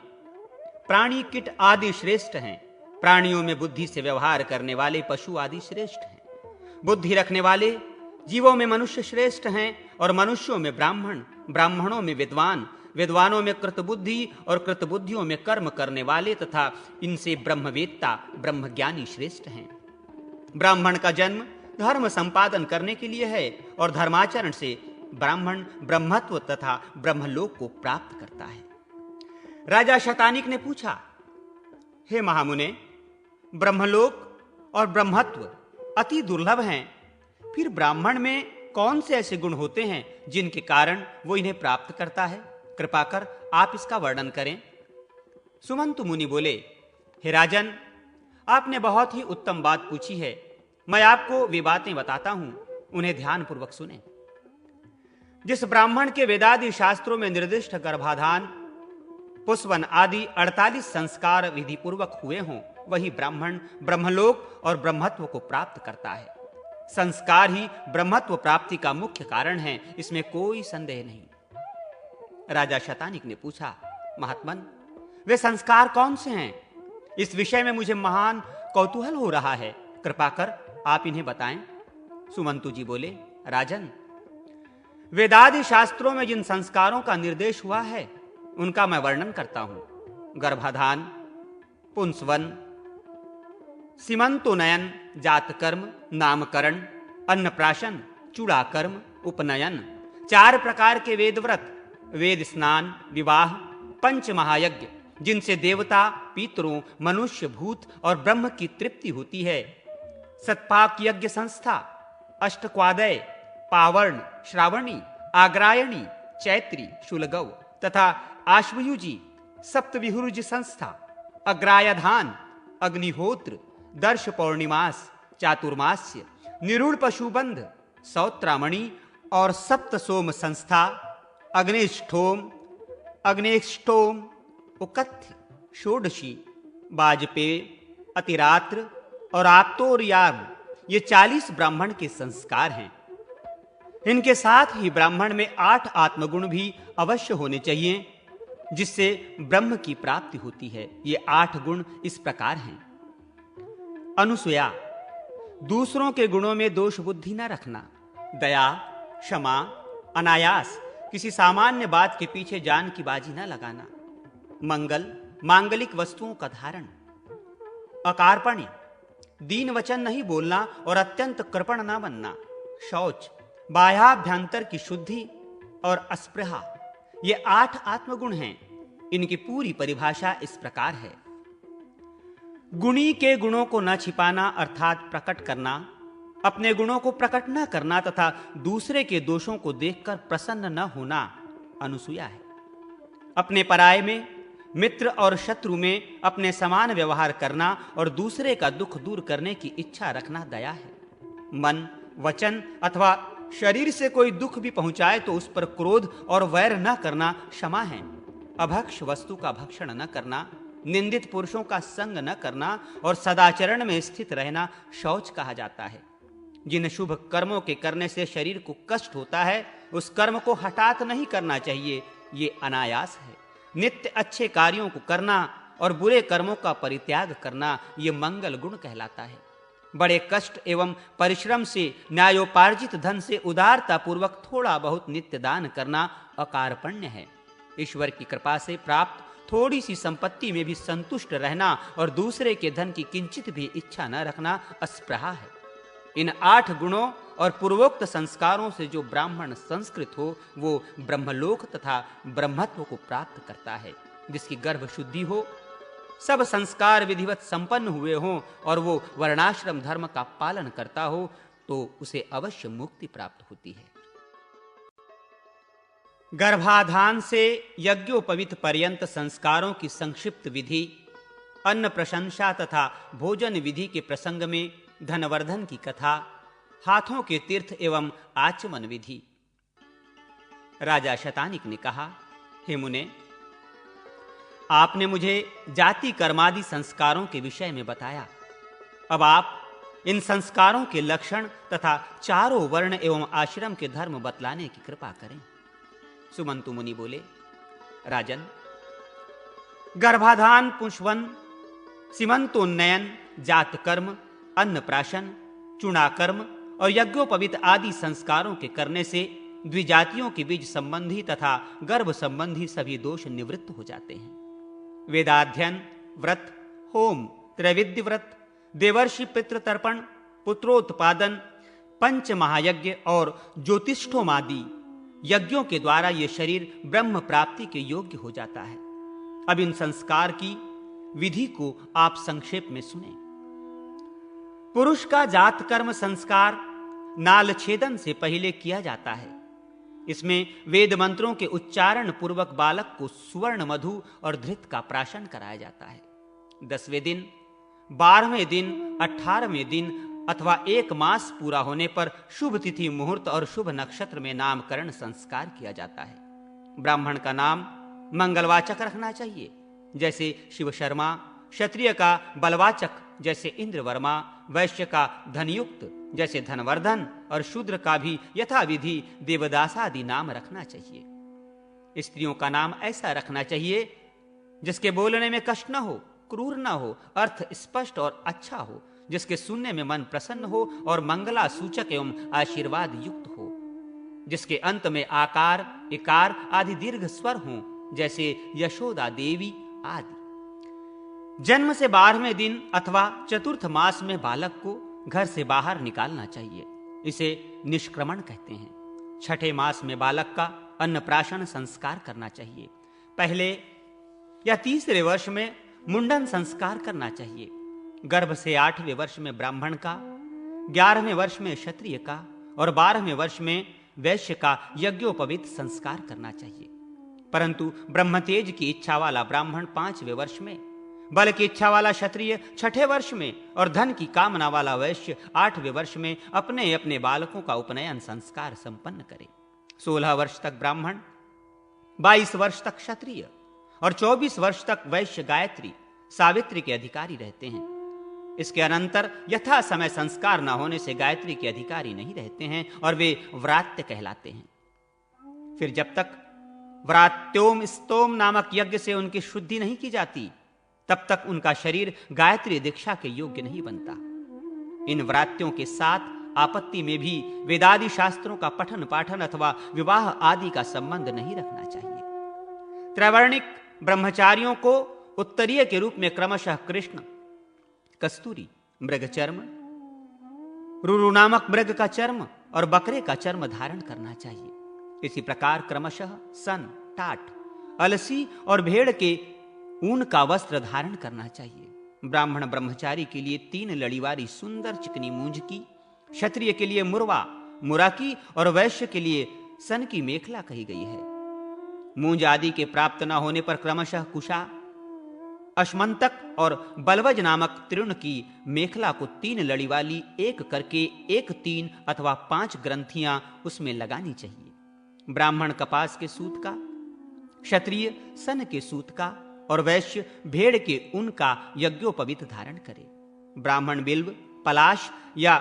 प्राणी, कीट आदि श्रेष्ठ हैं। प्राणियों में बुद्धि से व्यवहार करने वाले पशु आदि श्रेष्ठ हैं। बुद्धि रखने वाले जीवों में मनुष्य श्रेष्ठ हैं और मनुष्यों में ब्राह्मण, ब्राह्मणों में विद्वान, विद्वानों में कृतबुद्धि और कृतबुद्धियों में कर्म करने वाले तथा इनसे ब्रह्मवेत्ता, ब्रह्मज्ञानी श्रेष्ठ हैं। ब्राह्मण का जन्म धर्म संपादन करने के लिए है और धर्माचरण से ब्राह्मण ब्रह्मत्व तथा ब्रह्मलोक को प्राप्त करता है। राजा शतानिक ने पूछा, हे महामुने, ब्रह्मलोक और ब्रह्मत्व अति दुर्लभ हैं, फिर ब्राह्मण में कौन से ऐसे गुण होते हैं जिनके कारण वो इन्हें प्राप्त करता है? कृपा कर आप इसका वर्णन करें। सुमंतु मुनि बोले, हे राजन, आपने बहुत ही उत्तम बात पूछी है। मैं आपको वे बातें बताता हूं, उन्हें ध्यानपूर्वक सुने। जिस ब्राह्मण के वेदादि शास्त्रों में निर्दिष्ट गर्भाधान, पुष्पन आदि 48 संस्कार विधि पूर्वक हुए हों, वही ब्राह्मण ब्रह्मलोक और ब्रह्मत्व को प्राप्त करता है। संस्कार ही ब्रह्मत्व प्राप्ति का मुख्य कारण है, इसमें कोई संदेह नहीं। राजा शतानिक ने पूछा, महात्मन, वे संस्कार कौन से हैं? इस विषय में मुझे महान कौतूहल हो रहा है, कृपा कर आप इन्हें बताएं। सुमंतु जी बोले, राजन, वेदादि शास्त्रों में जिन संस्कारों का निर्देश हुआ है उनका मैं वर्णन करता हूं। गर्भाधान, पुंसवन, सीमंतोनयन, जातकर्म, नामकरण, अन्नप्राशन, चूड़ाकर्म, उपनयन, 4 प्रकार के वेदव्रत, वेद स्नान, विवाह, पंच महायज्ञ, जिनसे देवता, पितरों, मनुष्य, भूत और ब्रह्म की तृप्ति होती है, सतपाक यज्ञ संस्था, अष्टक्वादय, पावर्ण, श्रावणी, आग्रायणी, चैत्री, शुलगव तथा आश्वयुजी, सप्तविहुरुज संस्था, अग्रायधान, अग्निहोत्र, दर्श पौर्णिमास, चातुर्मास्य, निरूढ़ पशुबंध, सौत्रामणि और सप्त सोम संस्था, अग्निष्ठोम, अग्नेष्टोम, उकथ्य, षोडशी, वाजपेय, अतिरात्र और आप्तोर्याग, ये 40 ब्राह्मण के संस्कार हैं। इनके साथ ही ब्राह्मण में 8 आत्मगुण भी अवश्य होने चाहिए, जिससे ब्रह्म की प्राप्ति होती है। ये 8 गुण इस प्रकार हैं। अनुसूया, दूसरों के गुणों में दोष बुद्धि न रखना, दया, क्षमा, अनायास, किसी सामान्य बात के पीछे जान की बाजी न लगाना, मंगल, मांगलिक वस्तुओं का धारण, अकार्पण्य, दीन वचन नहीं बोलना और अत्यंत कृपण न बनना, शौच, बाह्याभ्यंतर की शुद्धि और अस्पृहा, ये 8 आत्मगुण हैं। इनकी पूरी परिभाषा इस प्रकार है। गुणी के गुणों को न छिपाना अर्थात प्रकट करना, अपने गुणों को प्रकट न करना तथा दूसरे के दोषों को देखकर प्रसन्न न होना अनुसूया है। अपने पराये में, मित्र और शत्रु में अपने समान व्यवहार करना और दूसरे का दुख दूर करने की इच्छा रखना दया है। मन, वचन अथवा शरीर से कोई दुख भी पहुंचाए तो उस पर क्रोध और वैर न करना क्षमा है। अभक्ष वस्तु का भक्षण न करना, निंदित पुरुषों का संग न करना और सदाचरण में स्थित रहना शौच कहा जाता है। जिन शुभ कर्मों के करने से शरीर को कष्ट होता है, उस कर्म को हठात नहीं करना चाहिए, ये अनायास है। नित्य अच्छे कार्यों को करना और बुरे कर्मों का परित्याग करना, ये मंगल गुण कहलाता है। बड़े कष्ट एवं परिश्रम से न्यायोपार्जित धन से उदारता पूर्वक थोड़ा बहुत नित्य दान करना अकार्पण्य है। ईश्वर की कृपा से प्राप्त थोड़ी सी संपत्ति में भी संतुष्ट रहना और दूसरे के धन की किंचित भी इच्छा न रखना अस्पृहा है। इन 8 गुणों और पूर्वोक्त संस्कारों से जो ब्राह्मण संस्कृत हो, वो ब्रह्मलोक तथा ब्रह्मत्व को प्राप्त करता है। जिसकी गर्भ शुद्धि हो, सब संस्कार विधिवत संपन्न हुए हों और वो वर्णाश्रम धर्म का पालन करता हो, तो उसे अवश्य मुक्ति प्राप्त होती है। गर्भाधान से यज्ञोपवीत पर्यंत संस्कारों की संक्षिप्त विधि, अन्न प्रशंसा तथा भोजन विधि के प्रसंग में धनवर्धन की कथा, हाथों के तीर्थ एवं आचमन विधि। राजा शतानिक ने कहा, हे मुने, आपने मुझे जाति कर्मादि संस्कारों के विषय में बताया, अब आप इन संस्कारों के लक्षण तथा चारों वर्ण एवं आश्रम के धर्म बतलाने की कृपा करें। सुमंतु मुनि बोले, राजन, गर्भाधान, पुंसवन, सीमंतोन्नयन, जात कर्म, अन्नप्राशन, चूणाकर्म और यज्ञोपवीत आदि संस्कारों के करने से द्विजातियों के बीज संबंधी तथा गर्भ संबंधी सभी दोष निवृत्त हो जाते हैं। वेदाध्ययन, व्रत, होम, त्रैविद्य व्रत, देवर्षि पितृतर्पण, पुत्रोत्पादन, पंच महायज्ञ और ज्योतिष्ठोमादि यज्ञों के द्वारा यह शरीर ब्रह्म प्राप्ति के योग्य हो जाता है। अब इन संस्कार की विधि को आप संक्षेप में सुने। पुरुष का जात कर्म संस्कार नाल छेदन से पहले किया जाता है। इसमें वेद मंत्रों के उच्चारण पूर्वक बालक को सुवर्ण मधु और धृत का प्राशन कराया जाता है। 10वें दिन, 12वें दिन, 18वें दिन अथवा 1 मास पूरा होने पर शुभ तिथि, मुहूर्त और शुभ नक्षत्र में नामकरण संस्कार किया जाता है। ब्राह्मण का नाम मंगलवाचक रखना चाहिए, जैसे शिव शर्मा, क्षत्रिय का बलवाचक जैसे इंद्र वर्मा, वैश्य का धनयुक्त जैसे धनवर्धन और शूद्र का भी यथाविधि देवदास आदि नाम रखना चाहिए। स्त्रियों का नाम ऐसा रखना चाहिए जिसके बोलने में कष्ट न हो, क्रूर न हो, अर्थ स्पष्ट और अच्छा हो, जिसके सुनने में मन प्रसन्न हो और मंगला सूचक एवं आशीर्वाद युक्त हो, जिसके अंत में आकार, इकार आदि दीर्घ स्वर हों, जैसे यशोदा देवी आदि। जन्म से 12वें दिन अथवा चतुर्थ मास में बालक को घर से बाहर निकालना चाहिए। इसे निष्क्रमण कहते हैं। 6ठे मास में बालक का अन्नप्राशन संस्कार करना चाहिए। पहले या 3रे वर्ष में मुंडन संस्कार करना चाहिए। गर्भ से 8वें वर्ष में ब्राह्मण का, 11वें वर्ष में क्षत्रिय का और 12वें वर्ष में वैश्य का यज्ञोपवीत संस्कार करना चाहिए। परंतु ब्रह्मतेज की इच्छा वाला ब्राह्मण 5वें वर्ष में, बल की इच्छा वाला क्षत्रिय 6ठे वर्ष में और धन की कामना वाला वैश्य 8वें वर्ष में अपने अपने बालकों का उपनयन संस्कार संपन्न करे। 16 वर्ष तक ब्राह्मण, 22 वर्ष तक क्षत्रिय और 24 वर्ष तक वैश्य गायत्री सावित्री के अधिकारी रहते हैं। इसके अनंतर यथा समय संस्कार न होने से गायत्री के अधिकारी नहीं रहते हैं और वे व्रात्य कहलाते हैं। फिर जब तक व्रात्योम स्तोम नामक यज्ञ से उनकी शुद्धि नहीं की जाती, तब तक उनका शरीर गायत्री दीक्षा के योग्य नहीं बनता। इन व्रात्यों के साथ आपत्ति में भी वेदादि शास्त्रों का पठन पाठन अथवा विवाह आदि का संबंध नहीं रखना चाहिए। त्रैवर्णिक ब्रह्मचारियों को उत्तरीय के रूप में क्रमशः कृष्ण, कस्तूरी, मृगचर्म, रुरु नामक मृग का चर्म और बकरे का चर्म धारण करना चाहिए। इसी प्रकार क्रमशः सन, टाट, अलसी और भेड़ के ऊन का वस्त्र धारण करना चाहिए। ब्राह्मण ब्रह्मचारी के लिए 3 लड़ी वाली सुंदर चिकनी मूंज की, क्षत्रिय के लिए मुरवा, मुरा की और वैश्य के लिए सन की मेखला कही गई है। मूंज आदि के प्राप्त न होने पर क्रमशः कुशा, अश्मंतक और बलवज नामक तृण की मेखला को 3 लड़ी वाली एक करके 1, 3 अथवा 5 ग्रंथियां उसमें लगानी चाहिए। ब्राह्मण कपास के सूत का, क्षत्रिय सन के सूत का और वैश्य भेड़ के ऊन का यज्ञोपवीत धारण करे। ब्राह्मण बिल्व, पलाश या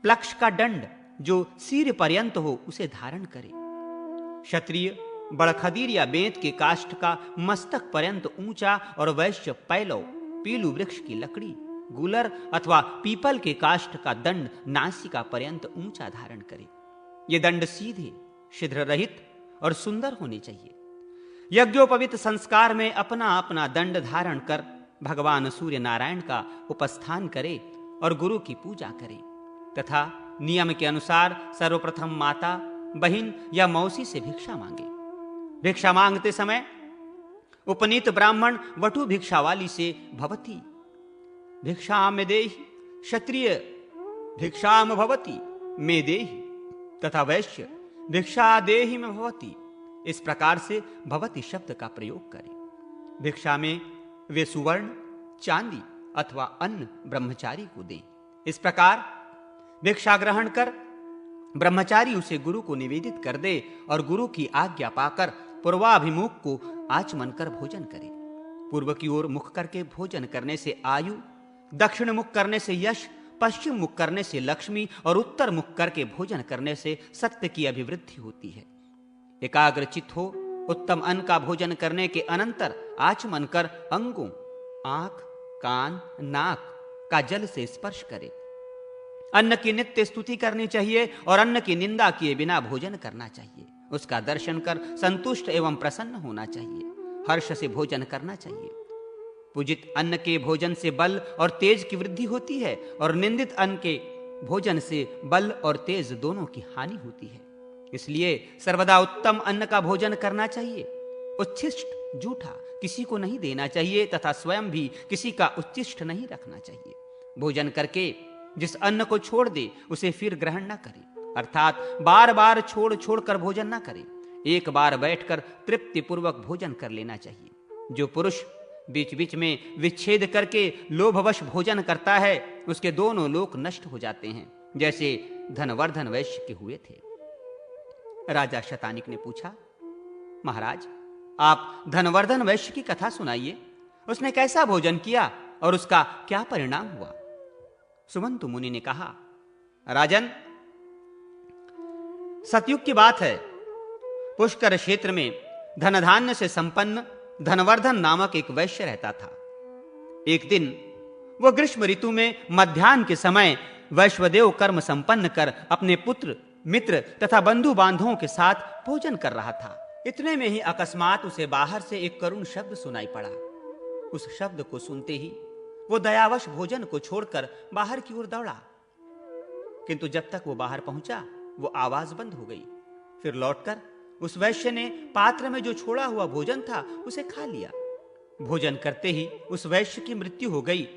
प्लक्ष का दंड जो सिर पर्यंत हो उसे धारण करे। क्षत्रिय बड़खदीर या बेंत के काष्ठ का मस्तक पर्यंत ऊंचा और वैश्य पैलव, पीलू वृक्ष की लकड़ी, गुलर अथवा पीपल के काष्ठ का दंड नासिका पर्यंत ऊंचा धारण करे। ये दंड सीधे, छिद्र रहित और सुंदर होने चाहिए। यज्ञोपवीत संस्कार में अपना अपना दंड धारण कर भगवान सूर्य नारायण का उपस्थान करे और गुरु की पूजा करे तथा नियम के अनुसार सर्वप्रथम माता, बहिन या मौसी से भिक्षा मांगे। भिक्षा मांगते समय उपनीत ब्राह्मण वटु भिक्षा वाली से भवती भिक्षा में देहि, क्षत्रिय भिक्षा में भवती में देहि तथा वैश्य भिक्षा देहि में भवती, इस प्रकार से भवती शब्द का प्रयोग करें। भिक्षा में वे सुवर्ण, चांदी अथवा अन्न ब्रह्मचारी को दें। इस प्रकार भिक्षा ग्रहण कर ब्रह्मचारी उसे गुरु को निवेदित कर दे और गुरु की आज्ञा पाकर पूर्वाभिमुख को आचमन कर भोजन करे। पूर्व की ओर मुख करके भोजन करने से आयु, दक्षिण मुख करने से यश, पश्चिम मुख करने से लक्ष्मी और उत्तर मुख करके भोजन करने से सत्य की अभिवृद्धि होती है। एकाग्रचित हो उत्तम अन्न का भोजन करने के अनंतर आचमन कर अंगों, आंख, कान, नाक का जल से स्पर्श करे। अन्न की नित्य स्तुति करनी चाहिए और अन्न की निंदा किए बिना भोजन करना चाहिए। उसका दर्शन कर संतुष्ट एवं प्रसन्न होना चाहिए। हर्ष से भोजन करना चाहिए। पूजित अन्न के भोजन से बल और तेज की वृद्धि होती है और निंदित अन्न के भोजन से बल और तेज दोनों की हानि होती है। इसलिए सर्वदा उत्तम अन्न का भोजन करना चाहिए। उच्छिष्ट जूठा किसी को नहीं देना चाहिए तथा स्वयं भी किसी का उच्छिष्ट नहीं रखना चाहिए। भोजन करके जिस अन्न को छोड़ दे उसे फिर ग्रहण न करे, अर्थात बार बार छोड़ छोड़ कर भोजन न करे। एक बार बैठकर तृप्ति पूर्वक भोजन कर लेना चाहिए। जो पुरुष बीच बीच में विच्छेद करके लोभवश भोजन करता है उसके दोनों लोक नष्ट हो जाते हैं, जैसे धनवर्धन वैश्य के हुए थे। राजा शतानिक ने पूछा, महाराज आप धनवर्धन वैश्य की कथा सुनाइए। उसने कैसा भोजन किया और उसका क्या परिणाम हुआ? सुमंतु मुनि ने कहा, राजन, सतयुग की बात है। पुष्कर क्षेत्र में धनधान्य से संपन्न धनवर्धन नामक एक वैश्य रहता था। एक दिन वह ग्रीष्म ऋतु में मध्याह्न के समय वैश्वदेव कर्म संपन्न कर अपने पुत्र, मित्र तथा बंधु बांधवों के साथ भोजन कर रहा था। इतने में ही अकस्मात उसे बाहर से एक करुण शब्द सुनाई पड़ा। उस शब्द को सुनते ही वो दयावश भोजन को छोड़कर बाहर की ओर दौड़ा, किंतु जब तक वो बाहर पहुंचा वो आवाज बंद हो गई। फिर लौटकर उस वैश्य ने पात्र में जो छोड़ा हुआ भोजन था उसे खा लिया। भोजन करते ही उस वैश्य की मृत्यु हो गई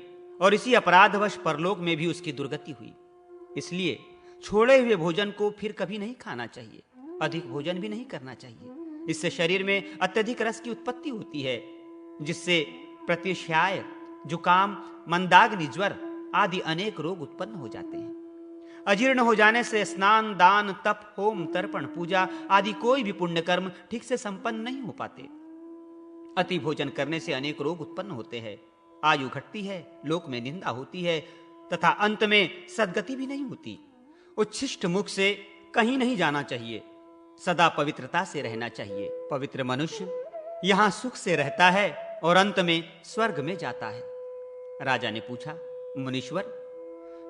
और इसी अपराधवश परलोक में भी उसकी दुर्गति हुई। इसलिए छोड़े हुए भोजन को फिर कभी नहीं खाना चाहिए, अधिक भोजन भी नहीं करना चाहिए। इससे शरीर में अत्यधिक रस की उत्पत्ति होती है, जिससे प्रतिशाय, जुकाम, मंदाग्नि, ज्वर आदि अनेक रोग उत्पन्न हो जाते हैं। अजीर्ण हो जाने से स्नान, दान, तप, होम, तर्पण, पूजा आदि कोई भी पुण्य कर्म ठीक से संपन्न नहीं हो पाते। अति भोजन करने से अनेक रोग उत्पन्न होते हैं, आयु घटती है, लोक में निंदा होती है तथा अंत में सद्गति भी नहीं होती। उच्छिष्ट मुख से कहीं नहीं जाना चाहिए, सदा पवित्रता से रहना चाहिए। पवित्र मनुष्य यहां सुख से रहता है और अंत में स्वर्ग में जाता है। राजा ने पूछा, मुनीश्वर,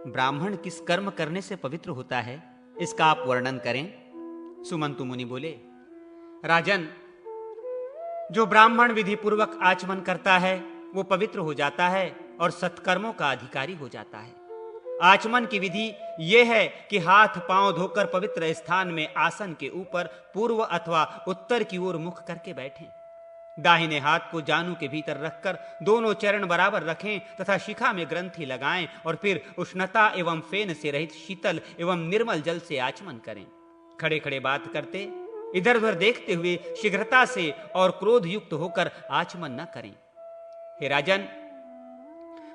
ब्राह्मण किस कर्म करने से पवित्र होता है, इसका आप वर्णन करें। सुमंतु मुनि बोले, राजन, जो ब्राह्मण विधि पूर्वक आचमन करता है वो पवित्र हो जाता है और सत्कर्मों का अधिकारी हो जाता है। आचमन की विधि यह है कि हाथ पांव धोकर पवित्र स्थान में आसन के ऊपर पूर्व अथवा उत्तर की ओर मुख करके बैठें। दाहिने हाथ को जानु के भीतर रखकर दोनों चरण बराबर रखें तथा शिखा में ग्रंथि लगाएं और फिर उष्णता एवं फेन से रहित शीतल एवं निर्मल जल से आचमन करें। खड़े खड़े बात करते, इधर उधर देखते हुए शीघ्रता से और क्रोध युक्त होकर आचमन न करें। हे राजन,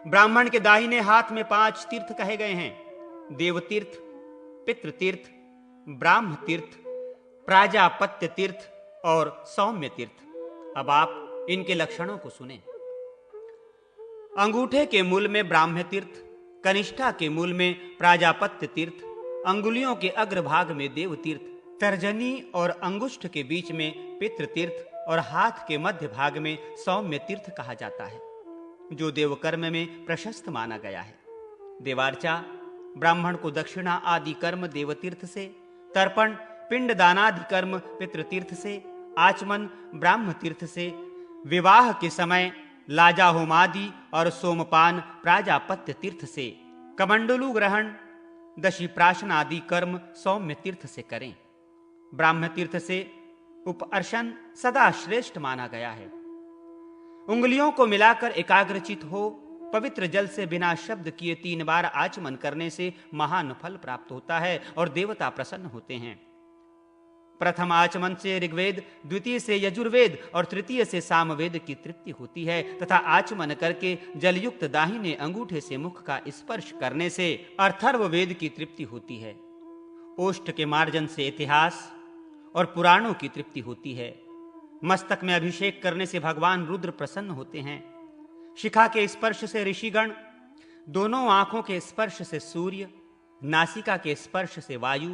ब्राह्मण के दाहिने हाथ में 5 तीर्थ कहे गए हैं: देव तीर्थ, पितृ तीर्थ, ब्राह्म तीर्थ, प्राजापत्य तीर्थ और सौम्य तीर्थ। अब आप इनके लक्षणों को सुने। अंगूठे के मूल में ब्राह्म तीर्थ, कनिष्ठा के मूल में प्राजापत्य तीर्थ, अंगुलियों के अग्रभाग में देव तीर्थ, तर्जनी और अंगुष्ठ के बीच में पितृ तीर्थ और हाथ के मध्य भाग में सौम्य तीर्थ कहा जाता है, जो देवकर्म में प्रशस्त माना गया है। देवार्चा, ब्राह्मण को दक्षिणा आदि कर्म देवतीर्थ से, तर्पण, पिंड दानादि कर्म पितृतीर्थ से, आचमन ब्राह्म तीर्थ से, विवाह के समय लाजा होमादि और सोमपान प्राजापत्य तीर्थ से, कमंडलू ग्रहण, दशी प्राशन आदि कर्म सौम्य तीर्थ से करें। ब्राह्म तीर्थ से उपअर्शन सदा श्रेष्ठ माना गया है। उंगलियों को मिलाकर एकाग्रचित हो पवित्र जल से बिना शब्द किए 3 बार आचमन करने से महान फल प्राप्त होता है और देवता प्रसन्न होते हैं। प्रथम आचमन से ऋग्वेद, द्वितीय से यजुर्वेद और तृतीय से सामवेद की तृप्ति होती है तथा आचमन करके जलयुक्त दाहिने अंगूठे से मुख का स्पर्श करने से अथर्ववेद की तृप्ति होती है। ओष्ठ के मार्जन से इतिहास और पुराणों की तृप्ति होती है। मस्तक में अभिषेक करने से भगवान रुद्र प्रसन्न होते हैं। शिखा के स्पर्श से ऋषिगण, दोनों आंखों के स्पर्श से सूर्य, नासिका के स्पर्श से वायु,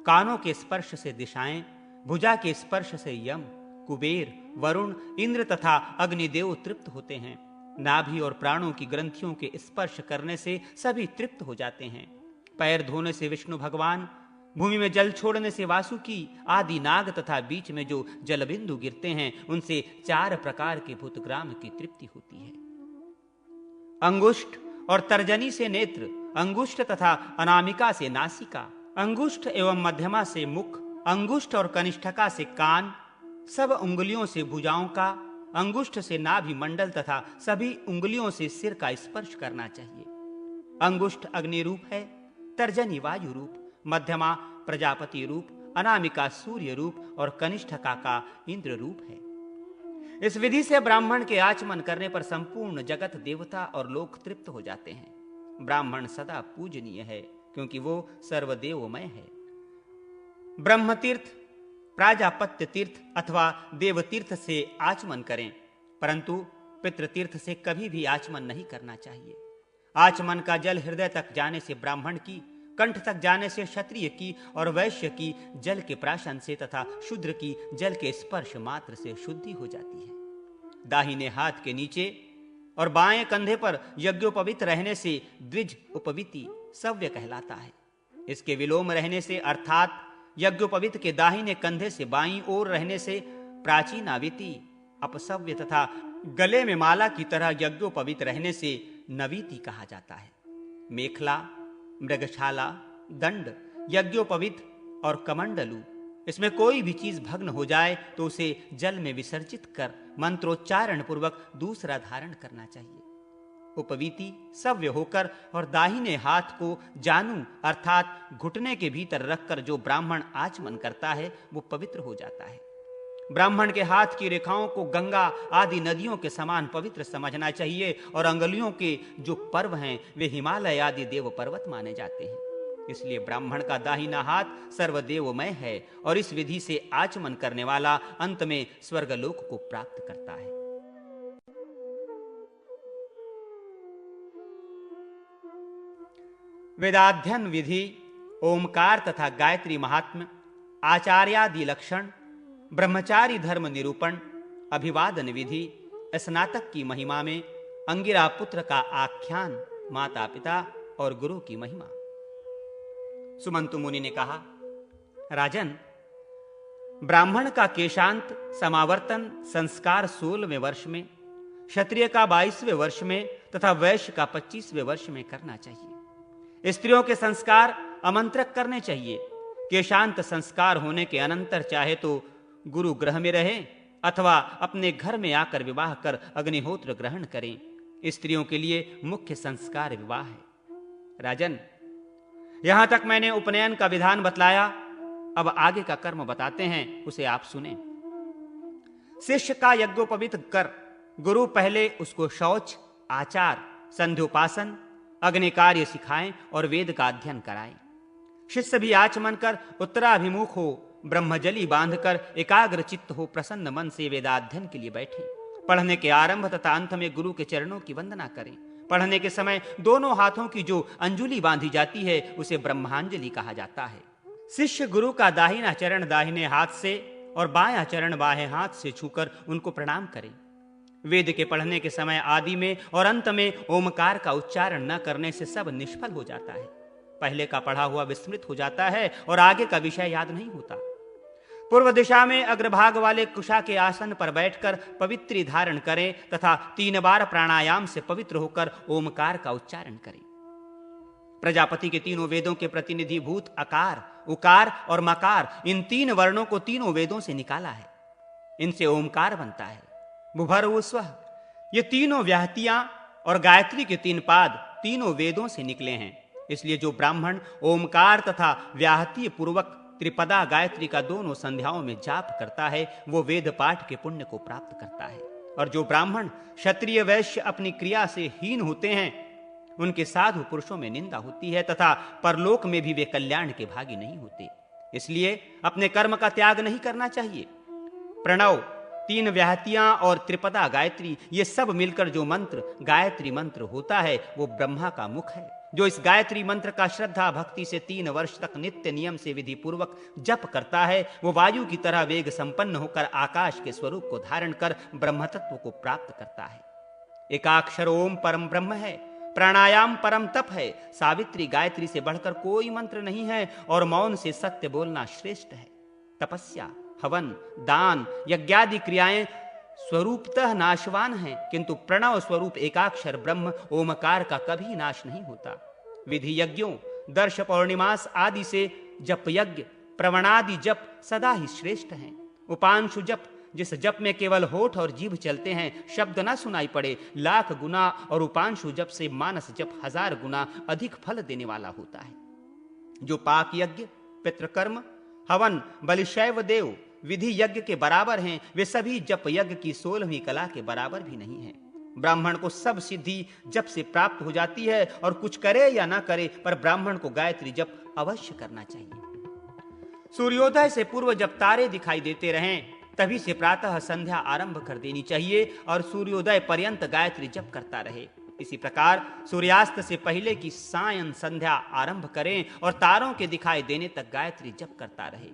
कानों के स्पर्श से दिशाएं, भुजा के स्पर्श से यम, कुबेर, वरुण, इंद्र तथा अग्निदेव तृप्त होते हैं। नाभि और प्राणों की ग्रंथियों के स्पर्श करने से सभी तृप्त हो जाते हैं। पैर धोने से विष्णु भगवान, भूमि में जल छोड़ने से वासुकी आदि नाग तथा बीच में जो जलबिंदु गिरते हैं उनसे 4 प्रकार के भूतग्राम की तृप्ति होती है। अंगुष्ठ और तर्जनी से नेत्र, अंगुष्ठ तथा अनामिका से नासिका, अंगुष्ठ एवं मध्यमा से मुख, अंगुष्ठ और कनिष्ठका से कान, सब उंगलियों से भुजाओं का, अंगुष्ठ से नाभि मंडल तथा सभी उंगलियों से सिर का स्पर्श करना चाहिए। अंगुष्ठ अग्नि रूप है, तर्जनी वायु रूप, मध्यमा प्रजापति रूप, अनामिका सूर्य रूप और कनिष्ठका का इंद्र रूप है। इस विधि से ब्राह्मण के आचमन करने पर संपूर्ण जगत देवता और लोक तृप्त हो जाते हैं। ब्राह्मण सदा पूजनीय है क्योंकि वो सर्वदेवमय है। ब्रह्म तीर्थ, प्राजापत्य तीर्थ अथवा देव तीर्थ से आचमन करें, परंतु पितृतीर्थ से कभी भी आचमन नहीं करना चाहिए। आचमन का जल हृदय तक जाने से ब्राह्मण की, कंठ तक जाने से क्षत्रिय की और वैश्य की जल के प्राशन से तथा शूद्र की जल के स्पर्श मात्र से शुद्धि हो जाती है। दाहिने हाथ के नीचे और बाएं कंधे पर यज्ञोपवीत रहने से द्विज उपवीति सव्य कहलाता है। इसके विलोम रहने से अर्थात यज्ञोपवीत के दाहिने कंधे से बाईं ओर रहने से प्राचीनावीति अपसव्य तथा गले में माला की तरह यज्ञोपवीत रहने से नवीति कहा जाता है। मेखला, मृगशाला, दंड, यज्ञोपवीत और कमंडलू, इसमें कोई भी चीज भग्न हो जाए तो उसे जल में विसर्जित कर मंत्रोच्चारण पूर्वक दूसरा धारण करना चाहिए। उपवीति सव्य होकर और दाहिने हाथ को जानू अर्थात घुटने के भीतर रखकर जो ब्राह्मण आचमन करता है वो पवित्र हो जाता है। ब्राह्मण के हाथ की रेखाओं को गंगा आदि नदियों के समान पवित्र समझना चाहिए और अंगुलियों के जो पर्व हैं वे हिमालय आदि देव पर्वत माने जाते हैं। इसलिए ब्राह्मण का दाहिना हाथ सर्वदेवमय है और इस विधि से आचमन करने वाला अंत में स्वर्गलोक को प्राप्त करता है। वेदाध्ययन विधि, ओमकार तथा गायत्री महात्म्य, आचार्यादि लक्षण, ब्रह्मचारी धर्म निरूपण, अभिवादन विधि, स्नातक की महिमा में अंगिरा पुत्र का आख्यान, माता पिता और गुरु की महिमा। सुमंतु मुनि ने कहा, राजन, ब्राह्मण का केशांत समावर्तन संस्कार 16वें वर्ष में, क्षत्रिय का 22वें वर्ष में तथा वैश्य का 25वें वर्ष में करना चाहिए। स्त्रियों के संस्कार आमंत्रक करने चाहिए। केशांत संस्कार होने के अनंतर चाहे तो गुरु गृह में रहें अथवा अपने घर में आकर विवाह कर अग्निहोत्र ग्रहण करें। स्त्रियों के लिए मुख्य संस्कार विवाह है। राजन, यहां तक मैंने उपनयन का विधान बतलाया, अब आगे का कर्म बताते हैं, उसे आप सुने। शिष्य का यज्ञोपवीत कर गुरु पहले उसको शौच, आचार, संध्योपासन, अग्नि कार्य सिखाएं और वेद का अध्ययन कराएं। शिष्य भी आचमन कर उत्तराभिमुख हो, ब्रह्मजली बांधकर एकाग्र चित्त हो, प्रसन्न मन से वेदाध्ययन के लिए बैठे। पढ़ने के आरंभ तथा अंत में गुरु के चरणों की वंदना करें। पढ़ने के समय दोनों हाथों की जो अंजुलि बांधी जाती है उसे ब्रह्मांजलि कहा जाता है। शिष्य गुरु का दाहिना चरण दाहिने हाथ से और बायां चरण बाएं हाथ से छूकर उनको प्रणाम करें। वेद के पढ़ने के समय आदि में और अंत में ओमकार का उच्चारण न करने से सब निष्फल हो जाता है। पहले का पढ़ा हुआ विस्मृत हो जाता है और आगे का विषय याद नहीं होता। पूर्व दिशा में अग्रभाग वाले कुशा के आसन पर बैठकर पवित्री धारण करें तथा 3 बार प्राणायाम से पवित्र होकर ओमकार का उच्चारण करें। प्रजापति के तीनों वेदों के प्रतिनिधि भूत अकार, उकार और मकार, इन 3 वर्णों को तीनों वेदों से निकाला है। इनसे ओमकार बनता है। भुभर्व स्वः, ये तीनों व्याहतियां और गायत्री के 3 पाद तीनों वेदों से निकले हैं। इसलिए जो ब्राह्मण ओमकार तथा व्याहतीय पूर्वक त्रिपदा गायत्री का दोनों संध्याओं में जाप करता है वो वेद पाठ के पुण्य को प्राप्त करता है। और जो ब्राह्मण क्षत्रिय वैश्य अपनी क्रिया से हीन होते हैं उनके साधु पुरुषों में निंदा होती है तथा परलोक में भी वे कल्याण के भागी नहीं होते। इसलिए अपने कर्म का त्याग नहीं करना चाहिए। प्रणव, 3 व्याहतियां और त्रिपदा गायत्री, ये सब मिलकर जो मंत्र गायत्री मंत्र होता है वो ब्रह्मा का मुख है। जो इस गायत्री मंत्र का श्रद्धा भक्ति से 3 वर्ष तक नित्य नियम से विधि पूर्वक जप करता है, वो वायु की तरह वेग संपन्न होकर आकाश के स्वरूप को धारण कर ब्रह्म तत्व को प्राप्त करता है। एकाक्षर ओम परम ब्रह्म है, प्राणायाम परम तप है, सावित्री गायत्री से बढ़कर कोई मंत्र नहीं है और मौन से सत्य बोलना श्रेष्ठ है। तपस्या, हवन, दान, यज्ञादि क्रियाएं स्वरूपतः नाशवान हैं, किंतु प्रणव स्वरूप एकाक्षर ब्रह्म ओमकार का कभी नाश नहीं होता। विधि यज्ञों, दर्श पौर्णिमास आदि से जप यज्ञ, प्रवणादि जप सदा ही श्रेष्ठ हैं। उपांशु जप, जिस जप में केवल होठ और जीभ चलते हैं, शब्द न सुनाई पड़े, लाख गुना, और उपांशु जप से मानस जप 1000 गुना अधिक फल देने वाला होता है। जो पाक यज्ञ, पितृकर्म, हवन, बलिशैव देव, विधि यज्ञ के बराबर हैं, वे सभी जप यज्ञ की 16वीं कला के बराबर भी नहीं हैं। ब्राह्मण को सब सिद्धि जप से प्राप्त हो जाती है, और कुछ करे या ना करे, पर ब्राह्मण को गायत्री जप अवश्य करना चाहिए। सूर्योदय से पूर्व जब तारे दिखाई देते रहें, तभी से प्रातः संध्या आरंभ कर देनी चाहिए और सूर्योदय पर्यंत गायत्री जप करता रहे। इसी प्रकार सूर्यास्त से पहले की सायं संध्या आरंभ करें और तारों के दिखाई देने तक गायत्री जप करता रहे।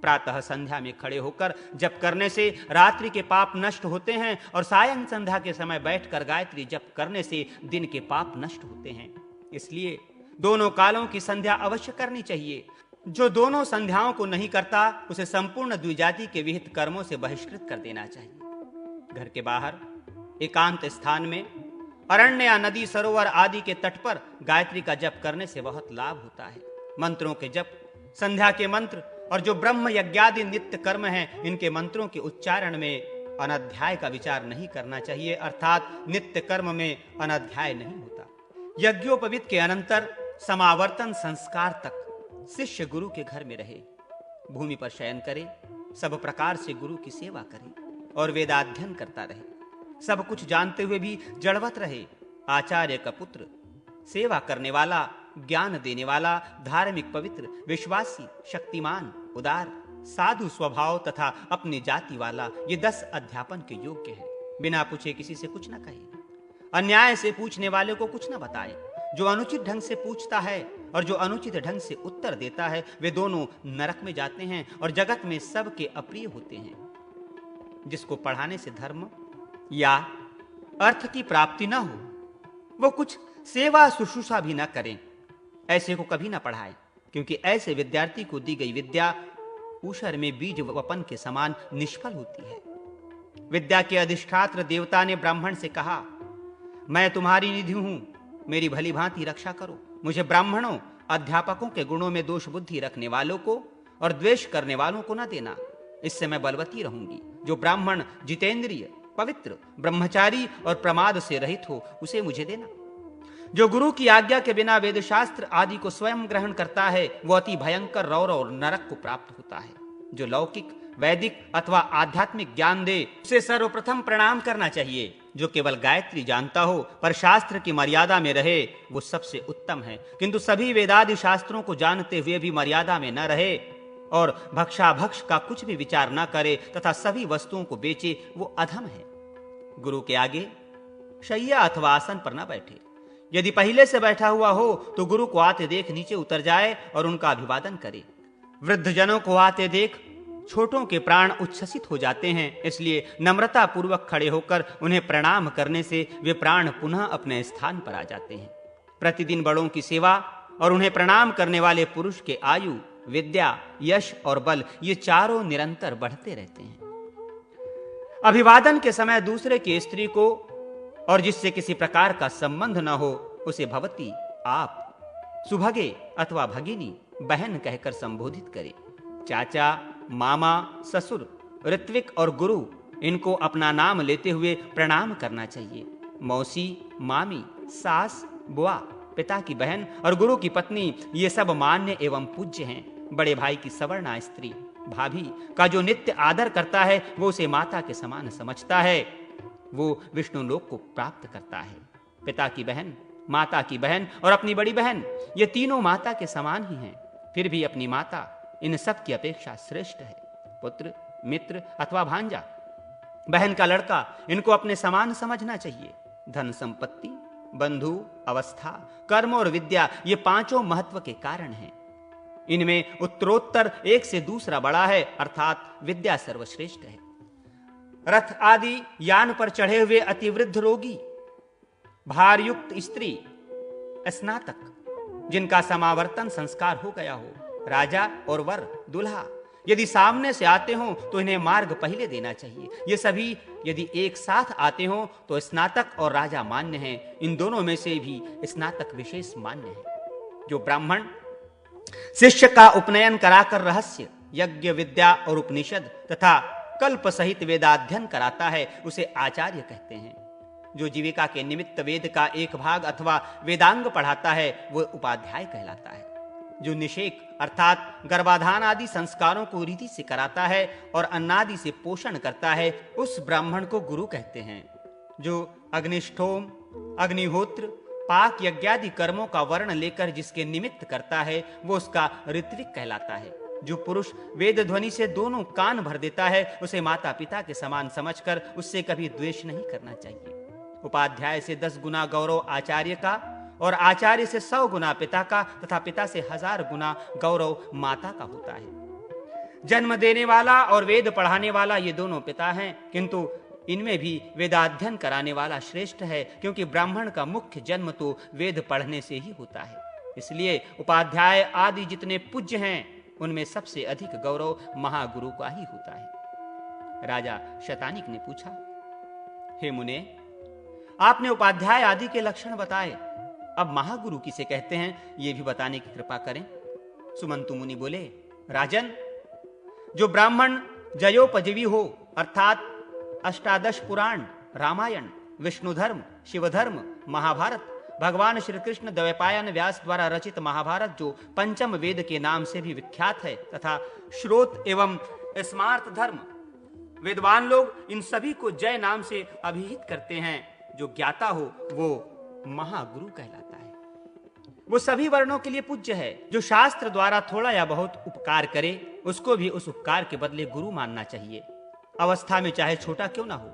प्रातः संध्या में खड़े होकर जप करने से रात्रि के पाप नष्ट होते हैं, और सायं संध्या के समय बैठकर गायत्री जप करने से दिन के पाप नष्ट होते हैं। इसलिए दोनों कालों की संध्या अवश्य करनी चाहिए। जो दोनों संध्याओं को नहीं करता, उसे संपूर्ण द्विजाति के विहित कर्मों से बहिष्कृत कर देना चाहिए। घर के बाहर एकांत स्थान में, अरण्य या नदी सरोवर आदि के तट पर गायत्री का जप करने से बहुत लाभ होता है। मंत्रों के जप, संध्या के मंत्र और जो ब्रह्म यज्ञादि नित्य कर्म हैं, इनके मंत्रों के उच्चारण में अनध्याय का विचार नहीं करना चाहिए, अर्थात नित्य कर्म में अनध्याय नहीं होता। यज्ञोपवीत के अनंतर समावर्तन संस्कार तक शिष्य गुरु के घर में रहे, भूमि पर शयन करे, सब प्रकार से गुरु की सेवा करे और वेदाध्ययन करता रहे। सब कुछ जानते हुए भी जड़वत रहे। आचार्य का पुत्र, सेवा करने वाला, ज्ञान देने वाला, धार्मिक, पवित्र, विश्वासी, शक्तिमान, उदार, साधु स्वभाव तथा अपनी जाति वाला, ये 10 अध्यापन के योग्य है। बिना पूछे किसी से कुछ न कहे, अन्याय से पूछने वाले को कुछ न बताए। जो अनुचित ढंग से पूछता है और जो अनुचित ढंग से उत्तर देता है, वे दोनों नरक में जाते हैं और जगत में सबके अप्रिय होते हैं। जिसको पढ़ाने से धर्म या अर्थ की प्राप्ति न हो, वो कुछ सेवा शुश्रूषा भी न करें, ऐसे को कभी न पढ़ाए, क्योंकि ऐसे विद्यार्थी को दी गई विद्या ऊषर में बीज वपन के समान निष्फल होती है। विद्या के अधिष्ठात्र देवता ने ब्राह्मण से कहा, मैं तुम्हारी निधि हूं, मेरी भली भांति रक्षा करो। मुझे ब्राह्मणों, अध्यापकों के गुणों में दोष बुद्धि रखने वालों को और द्वेष करने वालों को न देना, इससे मैं बलवती रहूंगी। जो ब्राह्मण जितेंद्रिय, पवित्र, ब्रह्मचारी और प्रमाद से रहित हो, उसे मुझे देना। जो गुरु की आज्ञा के बिना वेद शास्त्र आदि को स्वयं ग्रहण करता है, वो अति भयंकर रौरव और नरक को प्राप्त होता है। जो लौकिक, वैदिक अथवा आध्यात्मिक ज्ञान दे, उसे सर्वप्रथम प्रणाम करना चाहिए। जो केवल गायत्री जानता हो पर शास्त्र की मर्यादा में रहे, वो सबसे उत्तम है। किंतु सभी वेदादि शास्त्रों को जानते हुए भी मर्यादा में न रहे और भक्षाभक्ष का कुछ भी विचार न करे तथा सभी वस्तुओं को बेचे, वो अधम है। गुरु के आगे शैया अथवा आसन पर न बैठे। यदि पहले से बैठा हुआ हो तो गुरु को आते देख नीचे उतर जाए और उनका अभिवादन करे। वृद्ध जनों को आते देख छोटों के प्राण उच्छ्वसित हो जाते हैं, इसलिए नम्रता पूर्वक खड़े होकर उन्हें प्रणाम करने से वे प्राण पुनः अपने स्थान पर आ जाते हैं। प्रतिदिन बड़ों की सेवा और उन्हें प्रणाम करने वाले पुरुष के आयु, विद्या, यश और बल, ये चारों निरंतर बढ़ते रहते हैं। अभिवादन के समय दूसरे की स्त्री को और जिससे किसी प्रकार का संबंध न हो, उसे भवती, आप, सुभगे अथवा भगिनी, बहन कहकर संबोधित करे। चाचा, मामा, ससुर, ऋत्विक और गुरु, इनको अपना नाम लेते हुए प्रणाम करना चाहिए। मौसी, मामी, सास, बुआ, पिता की बहन और गुरु की पत्नी, ये सब मान्य एवं पूज्य हैं। बड़े भाई की सवर्णा स्त्री, भाभी का जो नित्य आदर करता है, वो उसे माता के समान समझता है, वो विष्णु लोक को प्राप्त करता है। पिता की बहन, माता की बहन और अपनी बड़ी बहन, ये तीनों माता के समान ही हैं। फिर भी अपनी माता इन सब की अपेक्षा श्रेष्ठ है। पुत्र, मित्र अथवा भांजा, बहन का लड़का, इनको अपने समान समझना चाहिए। धन संपत्ति, बंधु, अवस्था, कर्म और विद्या, ये पांचों महत्व के कारण हैं। इनमें उत्तरोत्तर एक से दूसरा बड़ा है, अर्थात विद्या सर्वश्रेष्ठ है। रथ आदि यान पर चढ़े हुए अतिवृद्ध रोगी, भारयुक्त स्त्री, स्नातक जिनका समावर्तन संस्कार हो गया हो, राजा और वर, दुल्हा यदि सामने से आते हों तो इन्हें मार्ग पहले देना चाहिए। ये सभी यदि एक साथ आते हों तो स्नातक और राजा मान्य हैं। इन दोनों में से भी स्नातक विशेष मान्य है। जो ब्राह्मण शिष्य का उपनयन कराकर रहस्य, यज्ञ, विद्या और उपनिषद तथा कल्प सहित वेदाध्ययन कराता है, उसे आचार्य कहते हैं। जो जीविका के निमित्त वेद का एक भाग अथवा वेदांग पढ़ाता है, वह उपाध्याय कहलाता है। जो निषेक अर्थात गर्भाधान आदि संस्कारों को रीति से कराता है और अन्नादि से पोषण करता है, उस ब्राह्मण को गुरु कहते हैं। जो अग्निष्ठोम, अग्निहोत्र, पाक यज्ञादि कर्मों का वर्ण लेकर जिसके निमित्त करता है, वो उसका ऋत्विक कहलाता है। जो पुरुष वेद ध्वनि से दोनों कान भर देता है, उसे माता पिता के समान समझकर उससे कभी द्वेष नहीं करना चाहिए। उपाध्याय से 10 गुना गौरव आचार्य का और आचार्य से 100 गुना पिता का तथा पिता से 1000 गुना गौरव माता का होता है। जन्म देने वाला और वेद पढ़ाने वाला ये दोनों पिता हैं, किंतु इनमें भी वेदाध्ययन कराने वाला श्रेष्ठ है, क्योंकि ब्राह्मण का मुख्य जन्म तो वेद पढ़ने से ही होता है। इसलिए उपाध्याय आदि जितने पूज्य हैं, उनमें सबसे अधिक गौरव महागुरु का ही होता है। राजा शतानिक ने पूछा, हे मुने, आपने उपाध्याय आदि के लक्षण बताए, अब महागुरु किसे कहते हैं ये भी बताने की कृपा करें। सुमंतु मुनि बोले, राजन, जो ब्राह्मण जयोपजीवी हो, अर्थात अष्टादश पुराण, रामायण, विष्णु धर्म, शिव धर्म, महाभारत, भगवान श्री कृष्ण द्वैपायन व्यास द्वारा रचित महाभारत जो पंचम वेद के नाम से भी विख्यात है, तथा श्रोत एवं स्मार्त धर्म, विद्वान लोग इन सभी को जय नाम से अभिहित करते हैं। जो ज्ञाता हो वो महागुरु कहलाता है। वो सभी वर्णों के लिए पूज्य है। जो शास्त्र द्वारा थोड़ा या बहुत उपकार करे, उसको भी उस उपकार के बदले गुरु मानना चाहिए, अवस्था में चाहे छोटा क्यों ना हो।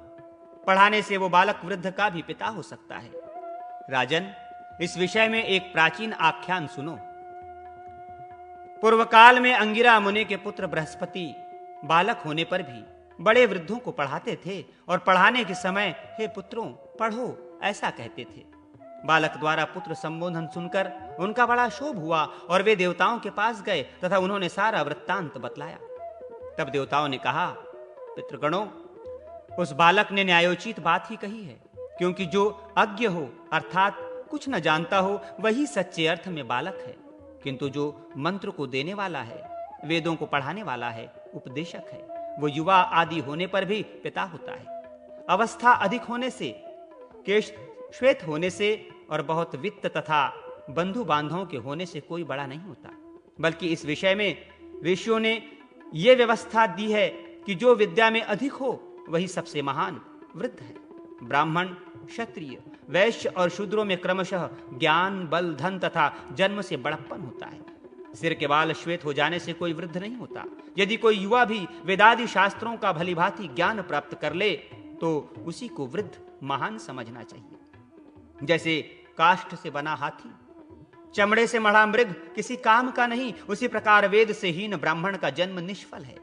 पढ़ाने से वो बालक वृद्ध का भी पिता हो सकता है। राजन, इस विषय में एक प्राचीन आख्यान सुनो। पूर्व काल में अंगिरा मुनि के पुत्र बृहस्पति बालक होने पर भी बड़े वृद्धों को पढ़ाते थे और पढ़ाने के समय हे पुत्रों पढ़ो ऐसा कहते थे। बालक द्वारा पुत्र संबोधन सुनकर उनका बड़ा शोभ हुआ और वे देवताओं के पास गए तथा उन्होंने सारा वृत्तांत बतलाया। तब देवताओं ने कहा, पितृगणों, उस बालक ने न्यायोचित बात ही कही है, क्योंकि जो अज्ञ हो अर्थात कुछ न जानता हो, वही सच्चे अर्थ में बालक है, किंतु जो मंत्र को देने वाला है, वेदों को पढ़ाने वाला है, उपदेशक है, वो युवा आदि होने पर भी पिता होता है। अवस्था अधिक होने से, केश श्वेत होने से और बहुत वित्त तथा बंधु बांधवों के होने से कोई बड़ा नहीं होता, बल्कि इस विषय में ऋषियों ने यह व्यवस्था दी है कि जो विद्या में अधिक हो वही सबसे महान वृद्ध है। ब्राह्मण, क्षत्रिय, वैश्य और शूद्रों में क्रमशः ज्ञान, बल, धन तथा जन्म से बड़प्पन होता है। सिर के बाल श्वेत हो जाने से कोई वृद्ध नहीं होता। यदि कोई युवा भी वेदादि शास्त्रों का भलीभांति ज्ञान प्राप्त कर ले तो उसी को वृद्ध महान समझना चाहिए। जैसे काष्ठ से बना हाथी, चमड़े से मढ़ा मृग किसी काम का नहीं, उसी प्रकार वेद से हीन ब्राह्मण का जन्म निष्फल है।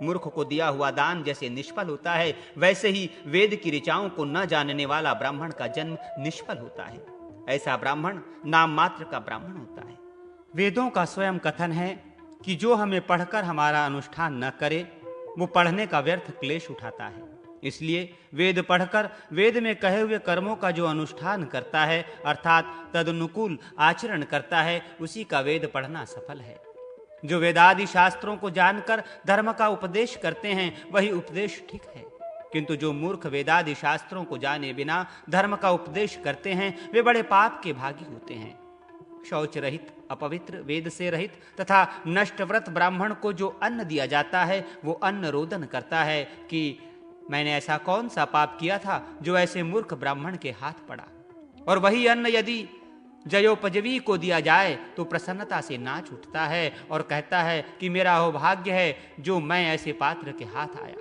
मूर्ख को दिया हुआ दान जैसे निष्फल होता है, वैसे ही वेद की ऋचाओं को न जानने वाला ब्राह्मण का जन्म निष्फल होता है। ऐसा ब्राह्मण नाम मात्र का ब्राह्मण होता है। वेदों का स्वयं कथन है कि जो हमें पढ़कर हमारा अनुष्ठान न करे, वो पढ़ने का व्यर्थ क्लेश उठाता है। इसलिए वेद पढ़कर वेद में कहे हुए कर्मों का जो अनुष्ठान करता है, अर्थात तदनुकूल आचरण करता है, उसी का वेद पढ़ना सफल है। जो वेदादि शास्त्रों को जानकर धर्म का उपदेश करते हैं, वही उपदेश ठीक है, किंतु जो मूर्ख वेदादि शास्त्रों को जाने बिना धर्म का उपदेश करते हैं, वे बड़े पाप के भागी होते हैं। शौच रहित, अपवित्र, वेद से रहित तथा नष्टव्रत ब्राह्मण को जो अन्न दिया जाता है, वो अन्न रोदन करता है कि मैंने ऐसा कौन सा पाप किया था जो ऐसे मूर्ख ब्राह्मण के हाथ पड़ा। और वही अन्न यदि जयोपजीवी को दिया जाए तो प्रसन्नता से नाच उठता है और कहता है कि मेरा हो भाग्य है जो मैं ऐसे पात्र के हाथ आया।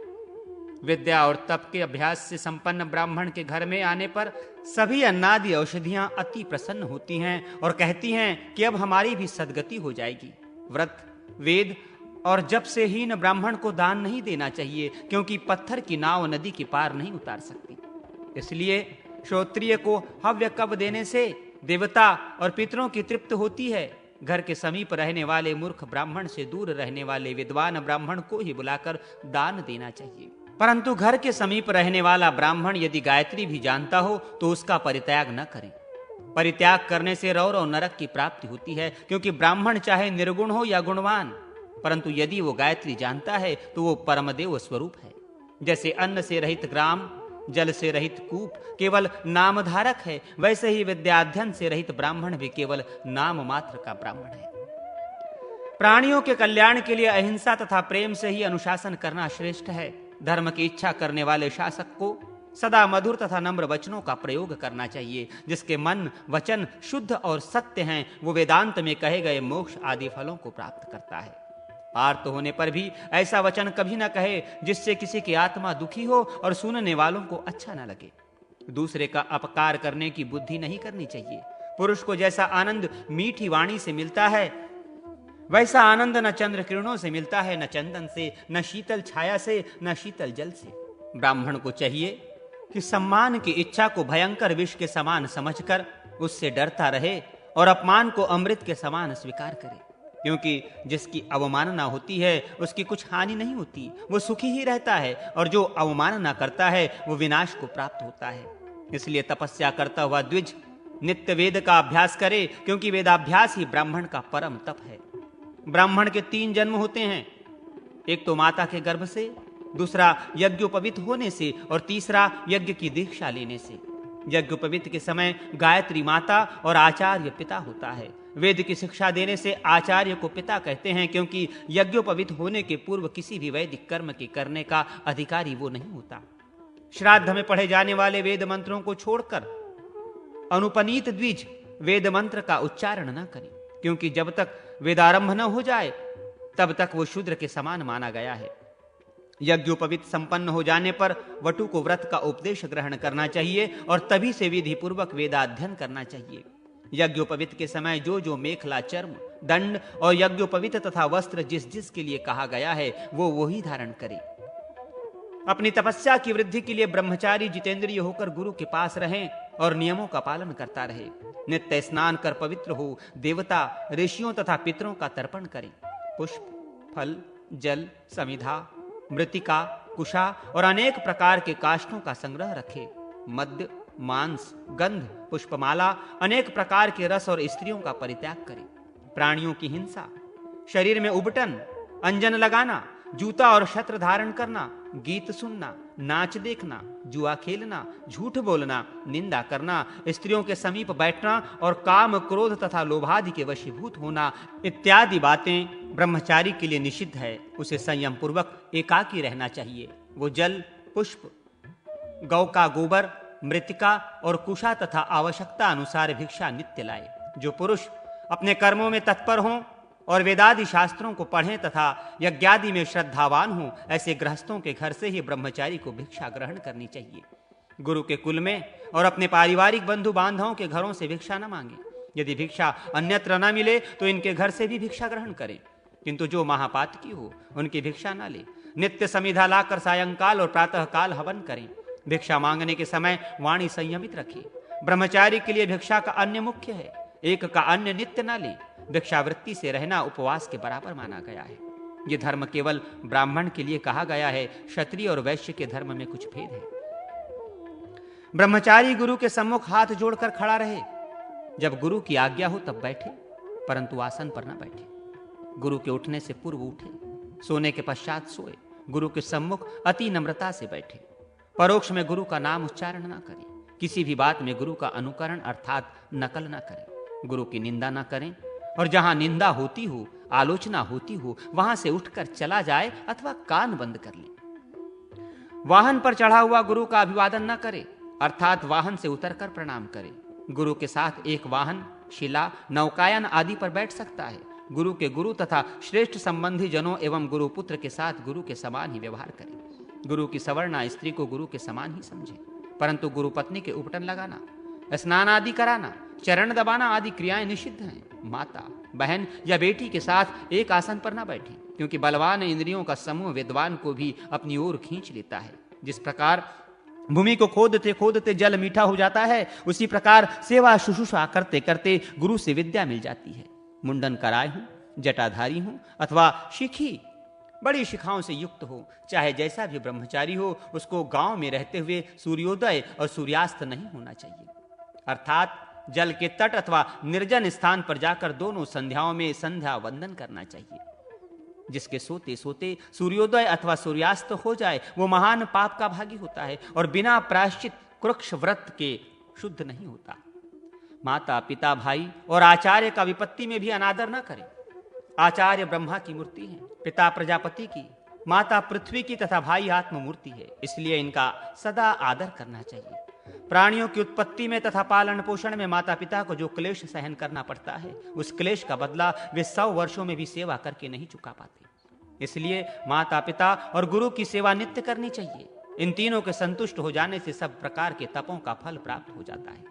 विद्या और तप के अभ्यास से संपन्न ब्राह्मण के घर में आने पर सभी अन्नादि औषधियां अति प्रसन्न होती हैं और कहती हैं कि अब हमारी भी सद्गति हो जाएगी। व्रत, वेद और जप से हीन ब्राह्मण को दान नहीं देना चाहिए, क्योंकि पत्थर की नाव नदी के पार नहीं उतार सकती। इसलिए श्रोत्रिय को हव्य कब देने से देवता और पितरों की तृप्त होती है। घर के समीप रहने वाले मूर्ख ब्राह्मण से दूर रहने वाले विद्वान ब्राह्मण को ही बुलाकर दान देना चाहिए। परंतु घर के समीप रहने वाला ब्राह्मण यदि गायत्री भी जानता हो तो उसका परित्याग न करें। परित्याग करने से रौर और नरक की प्राप्ति होती है, क्योंकि ब्राह्मण चाहे निर्गुण हो या गुणवान, परंतु यदि वो गायत्री जानता है तो वो परमदेव स्वरूप है। जैसे अन्न से रहित ग्राम, जल से रहित कूप केवल नामधारक है, वैसे ही विद्याध्ययन से रहित ब्राह्मण भी केवल नाम मात्र का ब्राह्मण है। प्राणियों के कल्याण के लिए अहिंसा तथा प्रेम से ही अनुशासन करना श्रेष्ठ है। धर्म की इच्छा करने वाले शासक को सदा मधुर तथा नम्र वचनों का प्रयोग करना चाहिए। जिसके मन वचन शुद्ध और सत्य हैं, वो वेदांत में कहे गए मोक्ष आदि फलों को प्राप्त करता है। आर्त होने पर भी ऐसा वचन कभी न कहे जिससे किसी की आत्मा दुखी हो और सुनने वालों को अच्छा न लगे। दूसरे का अपकार करने की बुद्धि नहीं करनी चाहिए। पुरुष को जैसा आनंद मीठी वाणी से मिलता है, वैसा आनंद न चंद्र किरणों से मिलता है, न चंदन से, न शीतल छाया से, न शीतल जल से। ब्राह्मण को चाहिए कि सम्मान की इच्छा को भयंकर विष के समान समझकर उससे डरता रहे और अपमान को अमृत के समान स्वीकार करे, क्योंकि जिसकी अवमानना होती है उसकी कुछ हानि नहीं होती, वो सुखी ही रहता है, और जो अवमानना करता है वो विनाश को प्राप्त होता है। इसलिए तपस्या करता हुआ द्विज नित्य वेद का अभ्यास करे, क्योंकि वेदाभ्यास ही ब्राह्मण का परम तप है। ब्राह्मण के 3 जन्म होते हैं, एक तो माता के गर्भ से, दूसरा यज्ञोपवीत होने से, और तीसरा यज्ञ की दीक्षा लेने से। यज्ञोपवीत के समय गायत्री माता और आचार्य पिता होता है। वेद की शिक्षा देने से आचार्य को पिता कहते हैं, क्योंकि यज्ञोपवीत होने के पूर्व किसी भी वैदिक कर्म के करने का अधिकारी वो नहीं होता। श्राद्ध में पढ़े जाने वाले वेद मंत्रों को छोड़कर अनुपनीत द्विज वेद मंत्र का उच्चारण न करें, क्योंकि जब तक वेदारंभ न हो जाए तब तक वो शूद्र के समान माना गया है। यज्ञोपवीत संपन्न हो जाने पर वटु को व्रत का उपदेश ग्रहण करना चाहिए और तभी से विधि पूर्वक वेदाध्ययन करना चाहिए। यज्ञोपवीत के समय जो जो मेखला, चर्म, दंड और यज्ञोपवीत तथा वस्त्र जिस जिस के लिए कहा गया है वो ही धारण करे। अपनी तपस्या की वृद्धि के लिए ब्रह्मचारी जितेंद्रिय होकर गुरु के पास रहें और नियमों का पालन करता रहे। नित्य स्नान कर पवित्र हो देवता, ऋषियों तथा पितरों का तर्पण करें। पुष्प, फल, जल, समिधा, मृतिका, कुशा और अनेक प्रकार के काष्ठों का संग्रह रखे। मद्य, मांस, गंध, पुष्पमाला, अनेक प्रकार के रस और स्त्रियों का परित्याग करें। प्राणियों की हिंसा, शरीर में उबटन, अंजन लगाना, जूता और छत्र धारण करना, गीत सुनना, नाच देखना, जुआ खेलना, झूठ बोलना, निंदा करना, स्त्रियों के समीप बैठना और काम, क्रोध तथा लोभादि के वशीभूत होना इत्यादि बातें ब्रह्मचारी के लिए निषिद्ध है। उसे संयम पूर्वक एकाकी रहना चाहिए। वो जल, पुष्प, गौ का गोबर, मृतिका और कुशा तथा आवश्यकता अनुसार भिक्षा नित्य लाए। जो पुरुष अपने कर्मों में तत्पर हों और वेदादि शास्त्रों को पढ़ें तथा यज्ञादि में श्रद्धावान हों, ऐसे गृहस्थों के घर से ही ब्रह्मचारी को भिक्षा ग्रहण करनी चाहिए। गुरु के कुल में और अपने पारिवारिक बंधु बांधवों के घरों से भिक्षा न मांगे। यदि भिक्षा अन्यत्र न मिले तो इनके घर से भी भिक्षा ग्रहण करें, किंतु जो महापातकी हो उनकी भिक्षा न ले। नित्य समिधा लाकर सायंकाल और प्रातःकाल हवन करें। भिक्षा मांगने के समय वाणी संयमित रखें। ब्रह्मचारी के लिए भिक्षा का अन्न मुख्य है, एक का अन्न नित्य न ले। भिक्षावृत्ति से रहना उपवास के बराबर माना गया है। यह धर्म केवल ब्राह्मण के लिए कहा गया है, क्षत्रिय और वैश्य के धर्म में कुछ भेद है। ब्रह्मचारी गुरु के सम्मुख हाथ जोड़कर खड़ा रहे। जब गुरु की आज्ञा हो तब बैठे, परंतु आसन पर न बैठे। गुरु के उठने से पूर्व उठे, सोने के पश्चात सोए। गुरु के सम्मुख अति नम्रता से बैठे। परोक्ष में गुरु का नाम उच्चारण न करें। किसी भी बात में गुरु का अनुकरण अर्थात नकल न करें। गुरु की निंदा न करें और जहां निंदा होती हो, आलोचना होती हो, वहां से उठकर चला जाए अथवा कान बंद कर ले। वाहन पर चढ़ा हुआ गुरु का अभिवादन न करे, अर्थात वाहन से उतरकर प्रणाम करे। गुरु के साथ एक वाहन, शिला, नौकायन आदि पर बैठ सकता है। गुरु के गुरु तथा श्रेष्ठ संबंधी जनों एवं गुरु पुत्र के साथ गुरु के समान ही व्यवहार करें। गुरु की सवर्णा स्त्री को गुरु के समान ही समझे, परंतु गुरु पत्नी के उपटन लगाना, स्नान आदि कराना, चरण दबाना आदि क्रियाएं निषिद्ध हैं। माता, बहन या बेटी के साथ एक आसन पर न बैठे, क्योंकि बलवान इंद्रियों का समूह विद्वान को भी अपनी ओर खींच लेता है। जिस प्रकार भूमि को खोदते खोदते जल मीठा हो जाता है, उसी प्रकार सेवा शुश्रूषा करते करते गुरु से विद्या मिल जाती है। मुंडन कराए हूं, जटाधारी हूं अथवा शिखी बड़ी शिखाओं से युक्त हो, चाहे जैसा भी ब्रह्मचारी हो, उसको गांव में रहते हुए सूर्योदय और सूर्यास्त नहीं होना चाहिए। अर्थात जल के तट अथवा निर्जन स्थान पर जाकर दोनों संध्याओं में संध्या वंदन करना चाहिए। जिसके सोते सोते सूर्योदय अथवा सूर्यास्त हो जाए, वो महान पाप का भागी होता है और बिना प्रायश्चित कुरुक्ष व्रत के शुद्ध नहीं होता। माता, पिता, भाई और आचार्य का विपत्ति में भी अनादर न करें। आचार्य ब्रह्मा की मूर्ति है, पिता प्रजापति की, माता पृथ्वी की तथा भाई आत्म मूर्ति है, इसलिए इनका सदा आदर करना चाहिए। प्राणियों की उत्पत्ति में तथा पालन पोषण में माता पिता को जो क्लेश सहन करना पड़ता है, उस क्लेश का बदला वे 100 वर्षों में भी सेवा करके नहीं चुका पाते। इसलिए माता पिता और गुरु की सेवा नित्य करनी चाहिए। इन तीनों के संतुष्ट हो जाने से सब प्रकार के तपों का फल प्राप्त हो जाता है।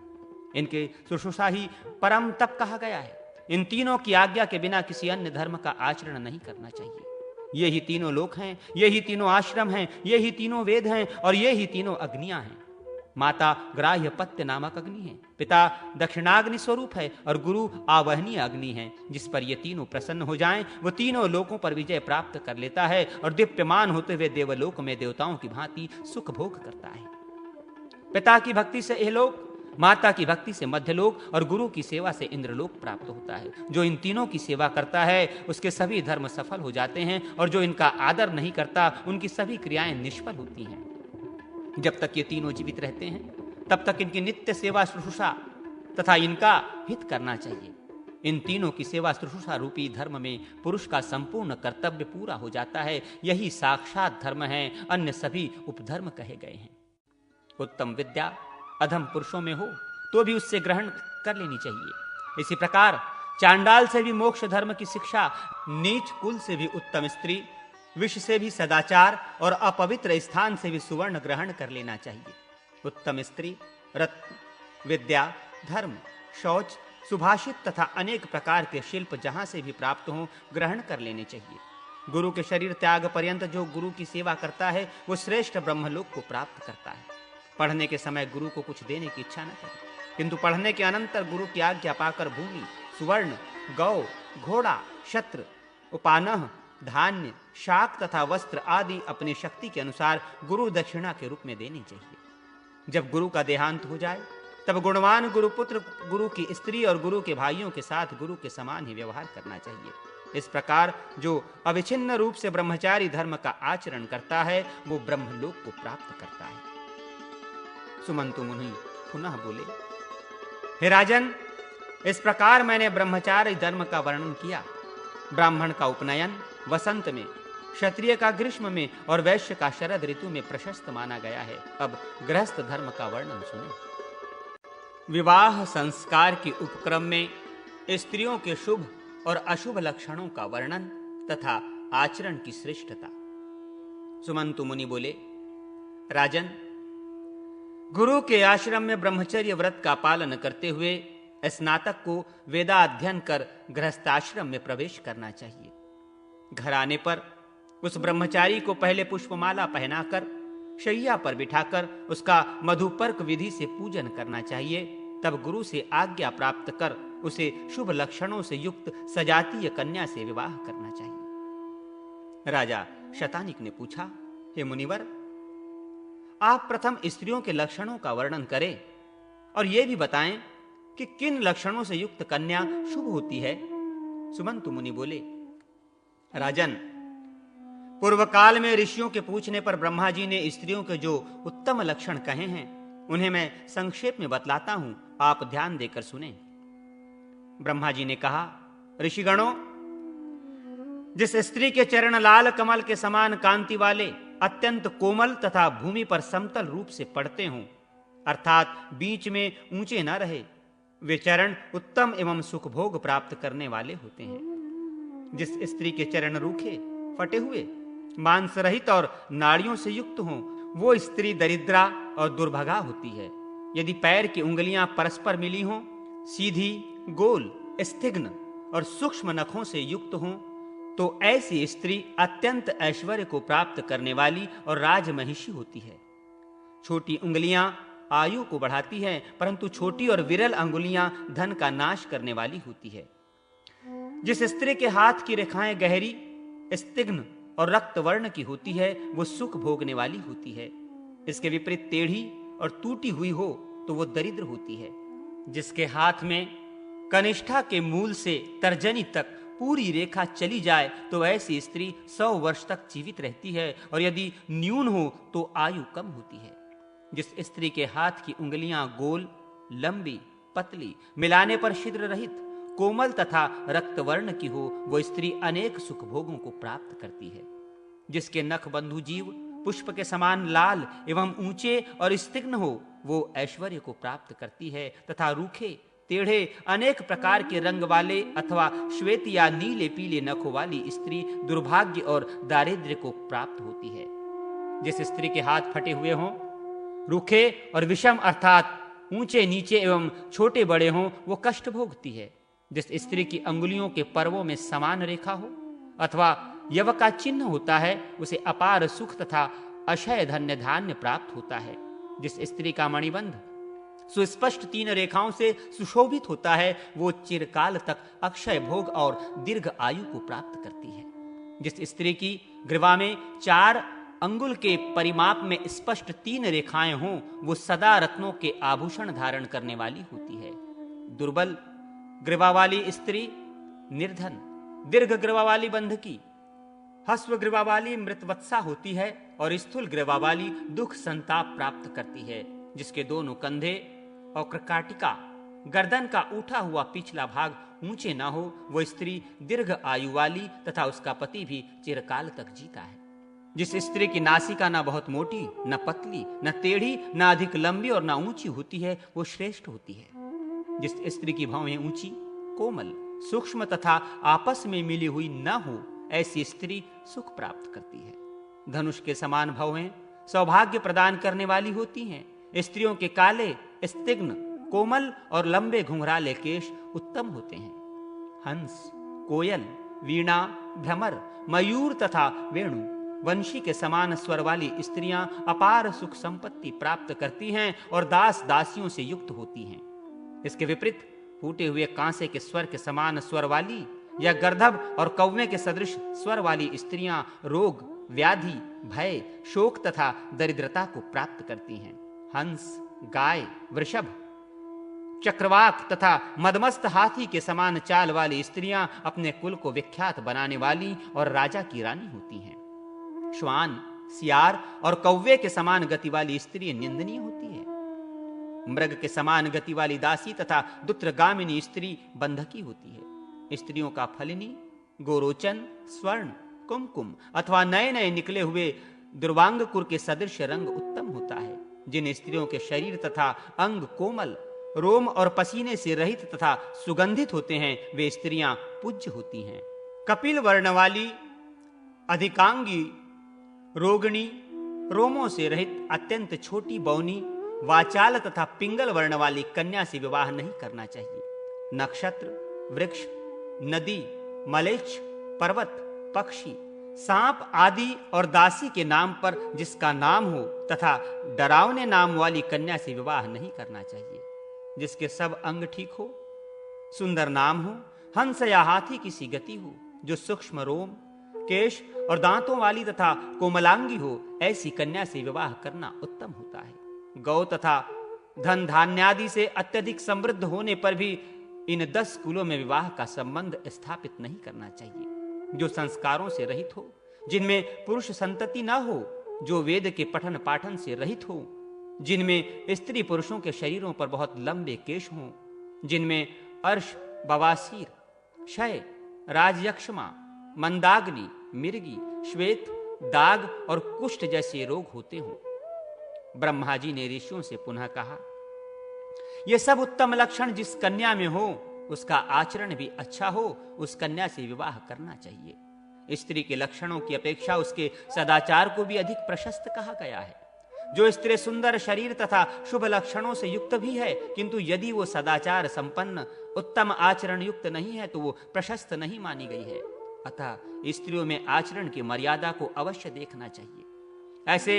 इनके शुश्रूषा ही परम तप कहा गया है। इन तीनों की आज्ञा के बिना किसी अन्य धर्म का आचरण नहीं करना चाहिए। ये ही तीनों लोक हैं, ये ही तीनों आश्रम हैं, ये ही तीनों वेद हैं और ये ही तीनों अग्नियां हैं। माता ग्राह्य पत्य नामक अग्नि है, पिता दक्षिणाग्नि स्वरूप है और गुरु आवहनीय अग्नि है। जिस पर ये तीनों प्रसन्न हो जाएं, वो तीनों लोकों पर विजय प्राप्त कर लेता है और दीप्यमान होते हुए देवलोक में देवताओं की भांति सुख भोग करता है। पिता की भक्ति से इहलोक, माता की भक्ति से मध्यलोक और गुरु की सेवा से इंद्रलोक प्राप्त होता है। जो इन तीनों की सेवा करता है, उसके सभी धर्म सफल हो जाते हैं और जो इनका आदर नहीं करता, उनकी सभी क्रियाएं निष्फल होती हैं। जब तक ये तीनों जीवित रहते हैं, तब तक इनकी नित्य सेवा शुश्रूषा तथा इनका हित करना चाहिए। इन तीनों की सेवा शुश्रूषा रूपी धर्म में पुरुष का संपूर्ण कर्तव्य पूरा हो जाता है। यही साक्षात धर्म है, अन्य सभी उपधर्म कहे गए हैं। उत्तम विद्या अधम पुरुषों में हो तो भी उससे ग्रहण कर लेनी चाहिए। इसी प्रकार चांडाल से भी मोक्ष धर्म की शिक्षा, नीच कुल से भी उत्तम स्त्री, विष से भी सदाचार और अपवित्र स्थान से भी सुवर्ण ग्रहण कर लेना चाहिए। उत्तम स्त्री, रत्न, विद्या, धर्म, शौच, सुभाषित तथा अनेक प्रकार के शिल्प जहां से भी प्राप्त हों, ग्रहण कर लेने चाहिए। गुरु के शरीर त्याग पर्यंत जो गुरु की सेवा करता है, वो श्रेष्ठ ब्रह्मलोक को प्राप्त करता है। पढ़ने के समय गुरु को कुछ देने की इच्छा न करें, किंतु पढ़ने के अनंतर गुरु की आज्ञा पाकर भूमि, सुवर्ण, गौ, घोड़ा, शस्त्र, उपानह, धान्य, शाक तथा वस्त्र आदि अपनी शक्ति के अनुसार गुरु दक्षिणा के रूप में देनी चाहिए। जब गुरु का देहांत हो जाए, तब गुणवान गुरुपुत्र गुरु की स्त्री और गुरु के भाइयों के साथ गुरु के समान ही व्यवहार करना चाहिए। इस प्रकार जो अविच्छिन्न रूप से ब्रह्मचारी धर्म का आचरण करता है, वो ब्रह्मलोक को प्राप्त करता है। सुमंतु मुनि पुनः बोले, हे राजन, इस प्रकार मैंने ब्रह्मचारी धर्म का वर्णन किया। ब्राह्मण का उपनयन वसंत में, क्षत्रिय का ग्रीष्म में और वैश्य का शरद ऋतु में प्रशस्त माना गया है। अब गृहस्थ धर्म का वर्णन सुने। विवाह संस्कार के उपक्रम में स्त्रियों के शुभ और अशुभ लक्षणों का वर्णन तथा आचरण की श्रेष्ठता। सुमंतु मुनि बोले, राजन, गुरु के आश्रम में ब्रह्मचर्य व्रत का पालन करते हुए स्नातक को वेदाध्ययन कर गृहस्थाश्रम में प्रवेश करना चाहिए। घर आने पर उस ब्रह्मचारी को पहले पुष्पमाला पहनाकर शैया पर बिठाकर उसका मधुपर्क विधि से पूजन करना चाहिए। तब गुरु से आज्ञा प्राप्त कर उसे शुभ लक्षणों से युक्त सजातीय कन्या से विवाह करना चाहिए। राजा शतानिक ने पूछा, हे मुनिवर, आप प्रथम स्त्रियों के लक्षणों का वर्णन करें और यह भी बताएं कि किन लक्षणों से युक्त कन्या शुभ होती है। सुमंतु मुनि बोले, राजन, पूर्व काल में ऋषियों के पूछने पर ब्रह्मा जी ने स्त्रियों के जो उत्तम लक्षण कहे हैं, उन्हें मैं संक्षेप में बतलाता हूं, आप ध्यान देकर सुने। ब्रह्मा जी ने कहा, ऋषिगणों, जिस स्त्री के चरण लाल कमल के समान कांति वाले, अत्यंत कोमल तथा भूमि पर समतल रूप से पड़ते हों, अर्थात बीच में ऊंचे न रहे, वे चरण उत्तम एवं सुख भोग प्राप्त करने वाले होते हैं। जिस स्त्री के चरण रूखे, फटे हुए मांस रहित और नाड़ियों से युक्त हों, वो स्त्री दरिद्रा और दुर्भगा होती है। यदि पैर की उंगलियां परस्पर मिली हों, सीधी, गोल, स्तिग्न और सूक्ष्म नखों से युक्त हों, तो ऐसी स्त्री अत्यंत ऐश्वर्य को प्राप्त करने वाली और राजमहिषी होती है। छोटी उंगलियां आयु को बढ़ाती हैं, परंतु छोटी और विरल अंगुलियां धन का नाश करने वाली होती है। जिस स्त्री के हाथ की रेखाएं गहरी, स्तिग्न और रक्त वर्ण की होती है, वो सुख भोगने वाली होती है। इसके विपरीत टेढ़ी और टूटी हुई हो तो वो दरिद्र होती है। जिसके हाथ में कनिष्ठा के मूल से तर्जनी तक पूरी रेखा चली जाए, तो ऐसी स्त्री 100 वर्ष तक जीवित रहती है, और यदि न्यून हो तो आयु कम होती है। जिस स्त्री के हाथ की उंगलियां गोल, लंबी, पतली, मिलाने पर छिद्र रहित, कोमल तथा रक्तवर्ण की हो, वो स्त्री अनेक सुख भोगों को प्राप्त करती है। जिसके नख बंधु जीव पुष्प के समान लाल एवं ऊंचे और स्तिग्न हो, वो ऐश्वर्य को प्राप्त करती है, तथा रूखे, टेढ़े, अनेक प्रकार के रंग वाले अथवा श्वेत या नीले पीले नखों वाली स्त्री दुर्भाग्य और दारिद्र्य को प्राप्त होती है। जिस स्त्री के हाथ फटे हुए हों, रूखे और विषम अर्थात ऊंचे नीचे एवं छोटे बड़े हों, वो कष्ट भोगती है। जिस स्त्री की अंगुलियों के पर्वों में समान रेखा हो अथवा यव का चिन्ह होता है, उसे अपार सुख तथा अक्षय धन्य धान्य प्राप्त होता है। जिस स्त्री का मणिबंध सुस्पष्ट 3 रेखाओं से सुशोभित होता है, वो चिरकाल तक अक्षय भोग और दीर्घ आयु को प्राप्त करती है। जिस स्त्री की ग्रीवा में 4 अंगुल के परिमाप में स्पष्ट 3 रेखाएं हों, वो सदा रत्नों के आभूषण धारण करने वाली होती है। दुर्बल ग्रीवा वाली स्त्री निर्धन, दीर्घ ग्रीवा वाली बंधकी, हस्व ग्रीवा वाली मृतवत्सा होती है, और स्थूल ग्रीवा वाली दुख संताप प्राप्त करती है। जिसके दोनों कंधे और क्रकाटिका, गर्दन का उठा हुआ पिछला भाग ऊंचे ना हो, वो स्त्री दीर्घ आयु वाली तथा उसका पति भी चिरकाल तक जीता है। जिस स्त्री की नासिका ना बहुत मोटी, न पतली, न टेढ़ी, न अधिक लंबी और न ऊंची होती है, वो श्रेष्ठ होती है। जिस स्त्री की भौहें ऊंची, कोमल, सूक्ष्म तथा आपस में मिली हुई न हो, ऐसी स्त्री सुख प्राप्त करती है। धनुष के समान भौहें सौभाग्य प्रदान करने वाली होती हैं। स्त्रियों के काले, स्तिग्न, कोमल और लंबे घुंघराले केश उत्तम होते हैं। हंस, कोयल, वीणा, भ्रमर, मयूर तथा वेणु, वंशी के समान स्वर वाली स्त्रियां अपार सुख संपत्ति प्राप्त करती हैं और दास दासियों से युक्त होती हैं। इसके विपरीत फूटे हुए कांसे के स्वर के समान स्वर वाली या गर्दभ और कौवे के सदृश स्वर वाली स्त्रियां रोग, व्याधि, भय, शोक तथा दरिद्रता को प्राप्त करती हैं। हंस, गाय, वृषभ, चक्रवाक तथा मदमस्त हाथी के समान चाल वाली स्त्रियां अपने कुल को विख्यात बनाने वाली और राजा की रानी होती हैं। श्वान, सियार और कौवे के समान गति वाली स्त्री निंदनीय होती है। मृग के समान गति वाली दासी तथा दुत्रगामिनी स्त्री बंधकी होती है। स्त्रियों का फलिनी, गोरोचन, स्वर्ण, कुमकुम अथवा नए नए निकले हुए दुर्वांगकुर के सदृश रंग उत्तम होता है। जिन स्त्रियों के शरीर तथा अंग कोमल, रोम और पसीने से रहित तथा सुगंधित होते हैं, वे स्त्रियां पूज्य होती हैं। कपिल वर्ण वाली, अधिकांगी, रोगिणी, रोमों से रहित अत्यंत छोटी बौनी, वाचाल तथा पिंगल वर्ण वाली कन्या से विवाह नहीं करना चाहिए। नक्षत्र, वृक्ष, नदी, मलेच्छ, पर्वत, पक्षी, सांप आदि और दासी के नाम पर जिसका नाम हो तथा डरावने नाम वाली कन्या से विवाह नहीं करना चाहिए। जिसके सब अंग ठीक हो, सुंदर नाम हो, हंस या हाथी की सी गति हो, जो सूक्ष्म रोम, केश और दांतों वाली तथा कोमलांगी हो, ऐसी कन्या से विवाह करना उत्तम होता है। गौ तथा धन धान्यादि से अत्यधिक समृद्ध होने पर भी इन 10 कुलों में विवाह का संबंध स्थापित नहीं करना चाहिए। जो संस्कारों से रहित हो, जिनमें पुरुष संतति न हो, जो वेद के पठन पाठन से रहित हो, जिनमें स्त्री पुरुषों के शरीरों पर बहुत लंबे केश हों, जिनमें अर्श, बवासीर, क्षय, राजयक्षमा, मंदाग्नि, मिर्गी, श्वेत, दाग और कुष्ठ जैसे रोग होते हों। ब्रह्मा जी ने ऋषियों से पुनः कहा, ये सब उत्तम लक्षण जिस कन्या में हो, उसका आचरण भी अच्छा हो, उस कन्या से विवाह करना चाहिए। स्त्री के लक्षणों की अपेक्षा उसके सदाचार को भी अधिक प्रशस्त कहा गया है। जो स्त्री सुंदर शरीर तथा शुभ लक्षणों से युक्त भी है, किंतु यदि वो सदाचार संपन्न उत्तम आचरण युक्त नहीं है तो वो प्रशस्त नहीं मानी गई है। अतः स्त्रियों में आचरण की मर्यादा को अवश्य देखना चाहिए। ऐसे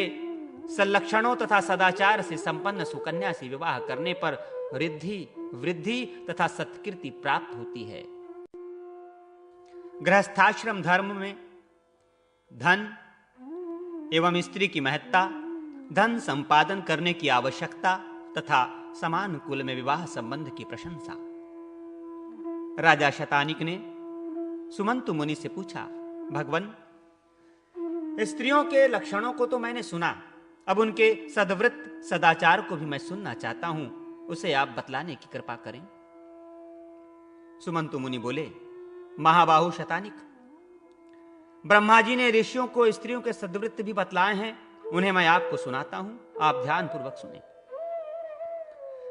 सल्लक्षणों तथा सदाचार से संपन्न सुकन्या से विवाह करने पर रिद्धि, वृद्धि तथा सत्कीर्ति प्राप्त होती है। गृहस्थाश्रम धर्म में धन एवं स्त्री की महत्ता, धन संपादन करने की आवश्यकता तथा समान कुल में विवाह संबंध की प्रशंसा। राजा शतानिक ने सुमंतु मुनि से पूछा, भगवन, स्त्रियों के लक्षणों को तो मैंने सुना, अब उनके सद्वृत्त सदाचार को भी मैं सुनना चाहता हूं, उसे आप बतलाने की कृपा करें। सुमंतु मुनि बोले, महाबाहु शतानिक, ब्रह्मा जी ने ऋषियों को स्त्रियों के सद्वृत्त भी बतलाए हैं, उन्हें मैं आपको सुनाता हूं, आप ध्यान पूर्वक सुने।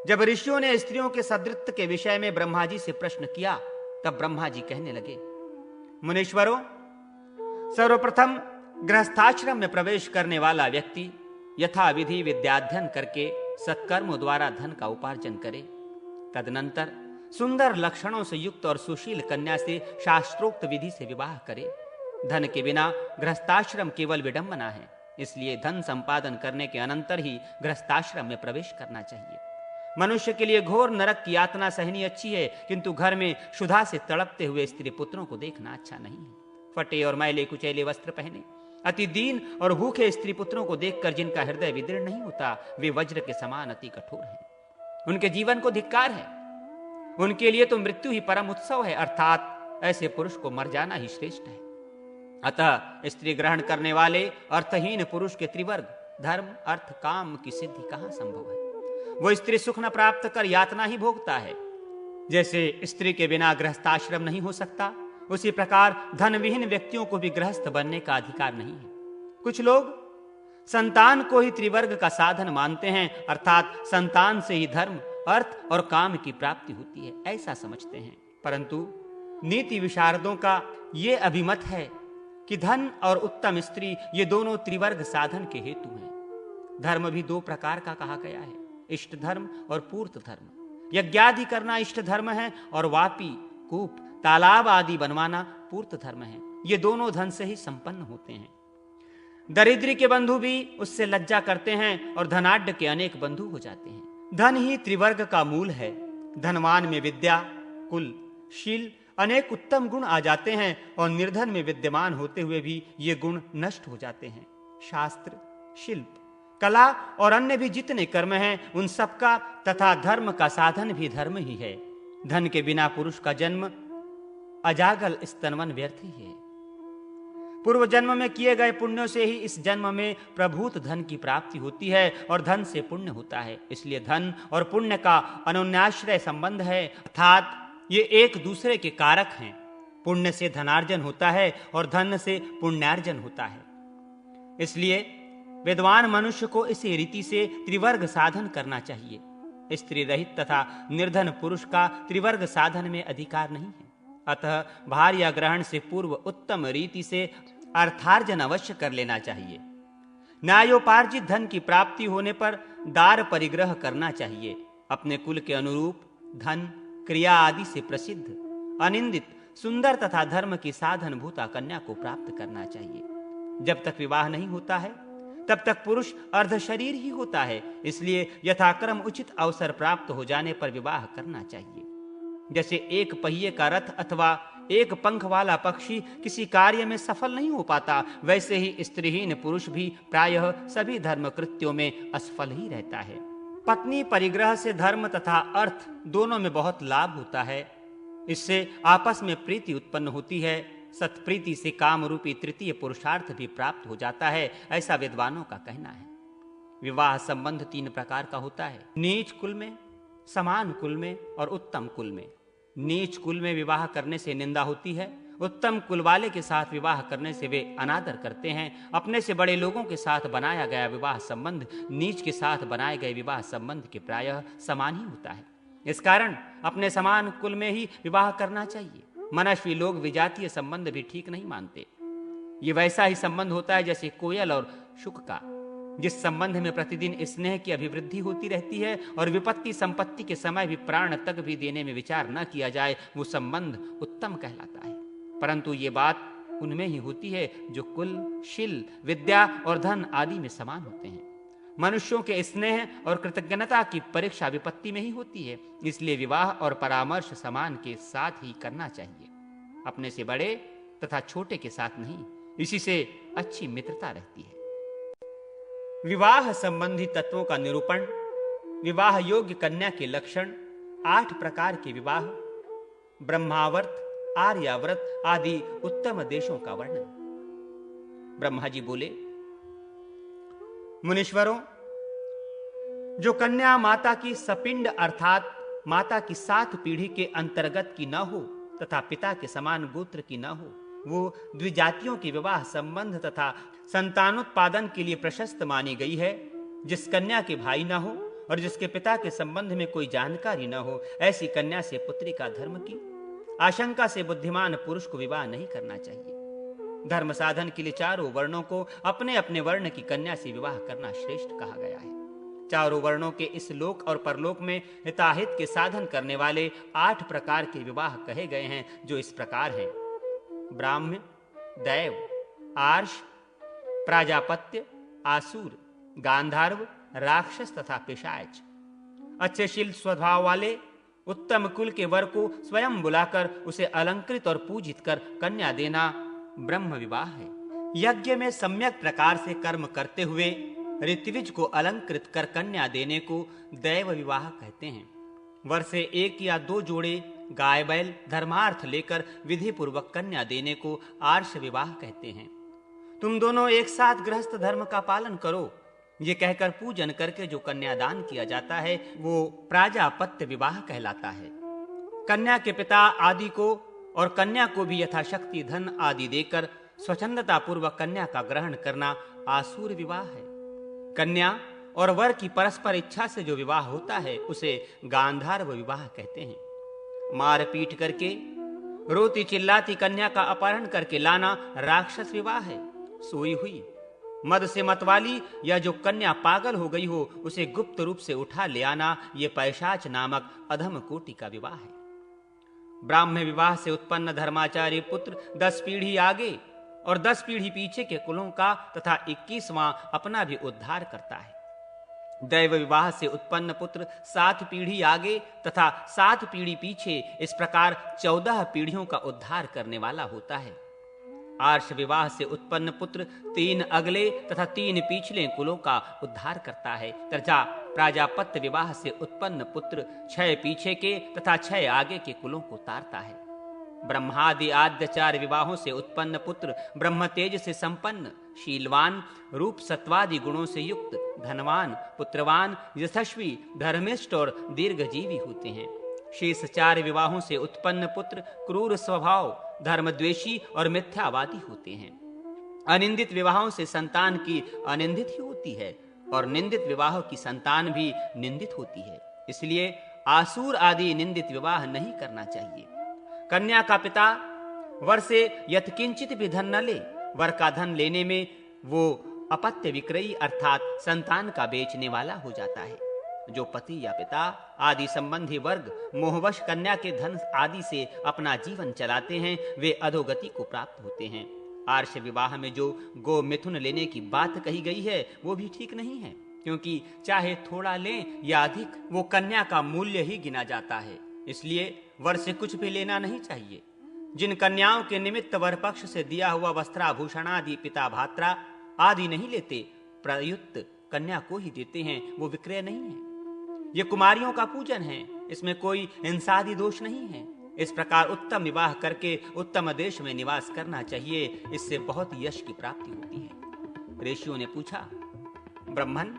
जब ऋषियों ने स्त्रियों के सद्वृत्त के विषय में ब्रह्मा जी से प्रश्न किया, तब ब्रह्मा जी कहने लगे, मुनीश्वरों, सर्वप्रथम गृहस्थाश्रम में प्रवेश करने वाला व्यक्ति यथा विधि विद्याध्ययन करके सत्कर्मों द्वारा धन का उपार्जन करे। तदनंतर सुंदर लक्षणों से युक्त और सुशील कन्या से शास्त्रोक्त विधि से विवाह करे। धन के बिना गृहस्थाश्रम केवल विडंबना है, इसलिए धन संपादन करने के अनंतर ही गृहस्थाश्रम में प्रवेश करना चाहिए। मनुष्य के लिए घोर नरक की यातना सहनी अच्छी है, किंतु घर में क्षुधा से तड़पते हुए स्त्री पुत्रों को देखना अच्छा नहीं है। फटे और मैले कुचैले वस्त्र पहने अति दीन और भूखे स्त्री पुत्रों को देखकर जिनका हृदय विदीर्ण नहीं होता, वे वज्र के समान अति कठोर हैं। उनके जीवन को धिक्कार है, उनके लिए तो मृत्यु ही परम उत्सव है, अर्थात ऐसे पुरुष को मर जाना ही श्रेष्ठ है। अतः स्त्री ग्रहण करने वाले अर्थहीन पुरुष के त्रिवर्ग धर्म, अर्थ, काम की सिद्धि कहां संभव है। वो स्त्री सुख न प्राप्त कर यातना ही भोगता है। जैसे स्त्री के बिना गृहस्थाश्रम नहीं हो सकता, उसी प्रकार धन विहीन व्यक्तियों को भी गृहस्थ बनने का अधिकार नहीं है। कुछ लोग संतान को ही त्रिवर्ग का साधन मानते हैं, अर्थात संतान से ही धर्म, अर्थ और काम की प्राप्ति होती है, ऐसा समझते हैं। परंतु नीति विशारदों का ये अभिमत है कि धन और उत्तम स्त्री ये दोनों त्रिवर्ग साधन के हेतु हैं। धर्म भी दो प्रकार का कहा गया है, इष्ट धर्म और पूर्त धर्म। यज्ञादि करना इष्ट धर्म है और वापी, कूप, तालाब आदि बनवाना पूर्त धर्म है। ये दोनों धन से ही संपन्न होते हैं। दरिद्री के बंधु भी उससे लज्जा करते हैं और धनाढ्य के अनेक बंधु हो जाते हैं। धन ही त्रिवर्ग का मूल है। धनवान में विद्या, कुल, शील अनेक उत्तम गुण आ जाते हैं और निर्धन में विद्यमान होते हुए भी ये गुण नष्ट हो जाते हैं। शास्त्र, शिल्प, कला और अन्य भी जितने कर्म हैं उन सबका तथा धर्म का साधन भी धर्म ही है। धन के बिना पुरुष का जन्म अजागल स्तनवन व्यर्थ ही है। पूर्व जन्म में किए गए पुण्यों से ही इस जन्म में प्रभूत धन की प्राप्ति होती है और धन से पुण्य होता है। इसलिए धन और पुण्य का अनन्याश्रय संबंध है, अर्थात ये एक दूसरे के कारक हैं। पुण्य से धनार्जन होता है और धन से पुण्यार्जन होता है। इसलिए विद्वान मनुष्य को इसी रीति से त्रिवर्ग साधन करना चाहिए। स्त्री रहित तथा निर्धन पुरुष का त्रिवर्ग साधन में अधिकार नहीं है। अतः भार्या ग्रहण से पूर्व उत्तम रीति से अर्थार्जन अवश्य कर लेना चाहिए। न्यायोपार्जित धन की प्राप्ति होने पर दार परिग्रह करना चाहिए। अपने कुल के अनुरूप धन, क्रिया आदि से प्रसिद्ध, अनिंदित, सुंदर तथा धर्म की साधन भूता कन्या को प्राप्त करना चाहिए। जब तक विवाह नहीं होता है तब तक पुरुष अर्ध शरीर ही होता है। इसलिए यथाक्रम उचित अवसर प्राप्त हो जाने पर विवाह करना चाहिए। जैसे एक पहिए का रथ अथवा एक पंख वाला पक्षी किसी कार्य में सफल नहीं हो पाता, वैसे ही स्त्रीहीन पुरुष भी प्रायः सभी धर्म कृत्यों में असफल ही रहता है। पत्नी परिग्रह से धर्म तथा अर्थ दोनों में बहुत लाभ होता है। इससे आपस में प्रीति उत्पन्न होती है। सत्प्रीति से काम रूपी तृतीय पुरुषार्थ भी प्राप्त हो जाता है, ऐसा विद्वानों का कहना है। विवाह संबंध 3 प्रकार का होता है, नीच कुल में, समान कुल में और उत्तम कुल में। नीच कुल में विवाह करने से निंदा होती है। उत्तम कुल वाले के साथ विवाह करने से वे अनादर करते हैं। अपने से बड़े लोगों के साथ बनाया गया विवाह संबंध नीच के साथ बनाए गए विवाह संबंध के प्रायः समान ही होता है। इस कारण अपने समान कुल में ही विवाह करना चाहिए। मनस्वी लोग विजातीय संबंध भी ठीक नहीं मानते। ये वैसा ही संबंध होता है जैसे कोयल और शुक का। जिस संबंध में प्रतिदिन स्नेह की अभिवृद्धि होती रहती है और विपत्ति संपत्ति के समय भी प्राण तक भी देने में विचार न किया जाए, वो संबंध उत्तम कहलाता है। परंतु ये बात उनमें ही होती है जो कुल, शील, विद्या और धन आदि में समान होते हैं। मनुष्यों के स्नेह और कृतज्ञता की परीक्षा विपत्ति में ही होती है। इसलिए विवाह और परामर्श समान के साथ ही करना चाहिए, अपने से बड़े तथा छोटे के साथ नहीं। इसी से अच्छी मित्रता रहती है। विवाह संबंधी तत्वों का निरूपण, विवाह योग्य कन्या के लक्षण, 8 प्रकार के विवाह, ब्रह्मावर्त, आर्यावर्त आदि उत्तम देशों का वर्णन। ब्रह्मा जी बोले, मुनीश्वरों, जो कन्या माता की सपिंड अर्थात माता की 7 पीढ़ी के अंतर्गत की न हो तथा पिता के समान गोत्र की न हो, वो द्विजातियों के विवाह संबंध तथा संतानोत्पादन के लिए प्रशस्त मानी गई है। जिस कन्या के भाई न हो और जिसके पिता के संबंध में कोई जानकारी न हो, ऐसी कन्या से पुत्री का धर्म की आशंका से बुद्धिमान पुरुष को विवाह नहीं करना चाहिए। धर्म साधन के लिए चारों वर्णों को अपने अपने वर्ण की कन्या से विवाह करना श्रेष्ठ कहा गया है। चारों वर्णों के इस लोक और परलोक में हिताहित के साधन करने वाले 8 प्रकार के विवाह कहे गए हैं, जो इस प्रकार हैं: ब्राह्म्य, दैव, आर्ष, प्राजापत्य, आसुर, गांधार्व, राक्षस तथा पिशाच। अच्छे शील स्वभाव वाले उत्तम कुल के वर को स्वयं बुलाकर उसे अलंकृत और पूजित कर कन्या देना ब्रह्म विवाह है। यज्ञ में सम्यक प्रकार से कर्म करते हुए ऋत्विज को अलंकृत कर कन्या देने को दैव विवाह कहते हैं। वर से 1 या 2 जोड़े गाय बैल धर्मार्थ लेकर विधि पूर्वक कन्या देने को आर्ष विवाह कहते हैं। तुम दोनों एक साथ गृहस्थ धर्म का पालन करो, ये कहकर पूजन करके जो कन्यादान किया जाता है वो प्राजापत्य विवाह कहलाता है। कन्या के पिता आदि को और कन्या को भी यथाशक्ति धन आदि देकर स्वच्छंदता पूर्वक कन्या का ग्रहण करना आसुर विवाह है। कन्या और वर की परस्पर इच्छा से जो विवाह होता है उसे गांधार्व विवाह कहते हैं। मार पीट करके रोती चिल्लाती कन्या का अपहरण करके लाना राक्षस विवाह है। सोई हुई मद से मतवाली या जो कन्या पागल हो गई हो उसे गुप्त रूप से उठा ले आना, ये पैशाच नामक अधम कोटि का विवाह है। ब्राह्म्य विवाह से उत्पन्न धर्माचार्य पुत्र 10 पीढ़ी आगे और 10 पीढ़ी पीछे के कुलों का तथा 21वां अपना भी उद्धार करता है। दैव विवाह से उत्पन्न पुत्र 7 पीढ़ी आगे तथा 7 पीढ़ी पीछे, इस प्रकार 14 पीढ़ियों का उद्धार करने वाला होता है। आर्ष विवाह से उत्पन्न पुत्र 3 अगले तथा 3 पिछले कुलों का उद्धार करता है तथा प्राजापत्य विवाह से उत्पन्न पुत्र 6 पीछे के तथा 6 आगे के कुलों को तारता है। ब्रह्मादि आद्य 4 विवाहों से उत्पन्न पुत्र ब्रह्म तेज से संपन्न, शीलवान, रूप सत्वादि गुणों से युक्त, धनवान, पुत्रवान, यशस्वी, धर्मिष्ठ और दीर्घजीवी होते हैं। शेष 4 विवाहों से उत्पन्न पुत्र क्रूर स्वभाव, धर्मद्वेषी और मिथ्यावादी होते हैं। अनिंदित विवाहों से संतान की अनिंदित ही होती है और निंदित विवाहों की संतान भी निंदित होती है। इसलिए आसुर आदि निंदित विवाह नहीं करना चाहिए। कन्या का पिता वर से यत्किंचित भी धन न ले। वर का धन लेने में वो अपत्य विक्रयी अर्थात संतान का बेचने वाला हो जाता है। जो पति या पिता आदि संबंधी वर्ग मोहवश कन्या के धन आदि से अपना जीवन चलाते हैं, वे अधोगति को प्राप्त होते हैं। आर्ष विवाह में जो गो मिथुन लेने की बात कही गई है वो भी ठीक नहीं है, क्योंकि चाहे थोड़ा लें या अधिक, वो कन्या का मूल्य ही गिना जाता है। इसलिए वर से कुछ भी लेना नहीं चाहिए। जिन कन्याओं के निमित्त वर पक्ष से दिया हुआ वस्त्राभूषण आदि पिता भात्रा आदि नहीं लेते, प्रयुक्त कन्या को ही देते हैं, वो विक्रय नहीं है। ये कुमारियों का पूजन है, इसमें कोई हिंसादि दोष नहीं है। इस प्रकार उत्तम विवाह करके उत्तम देश में निवास करना चाहिए, इससे बहुत यश की प्राप्ति होती है। ऋषियों ने पूछा, ब्रह्मन,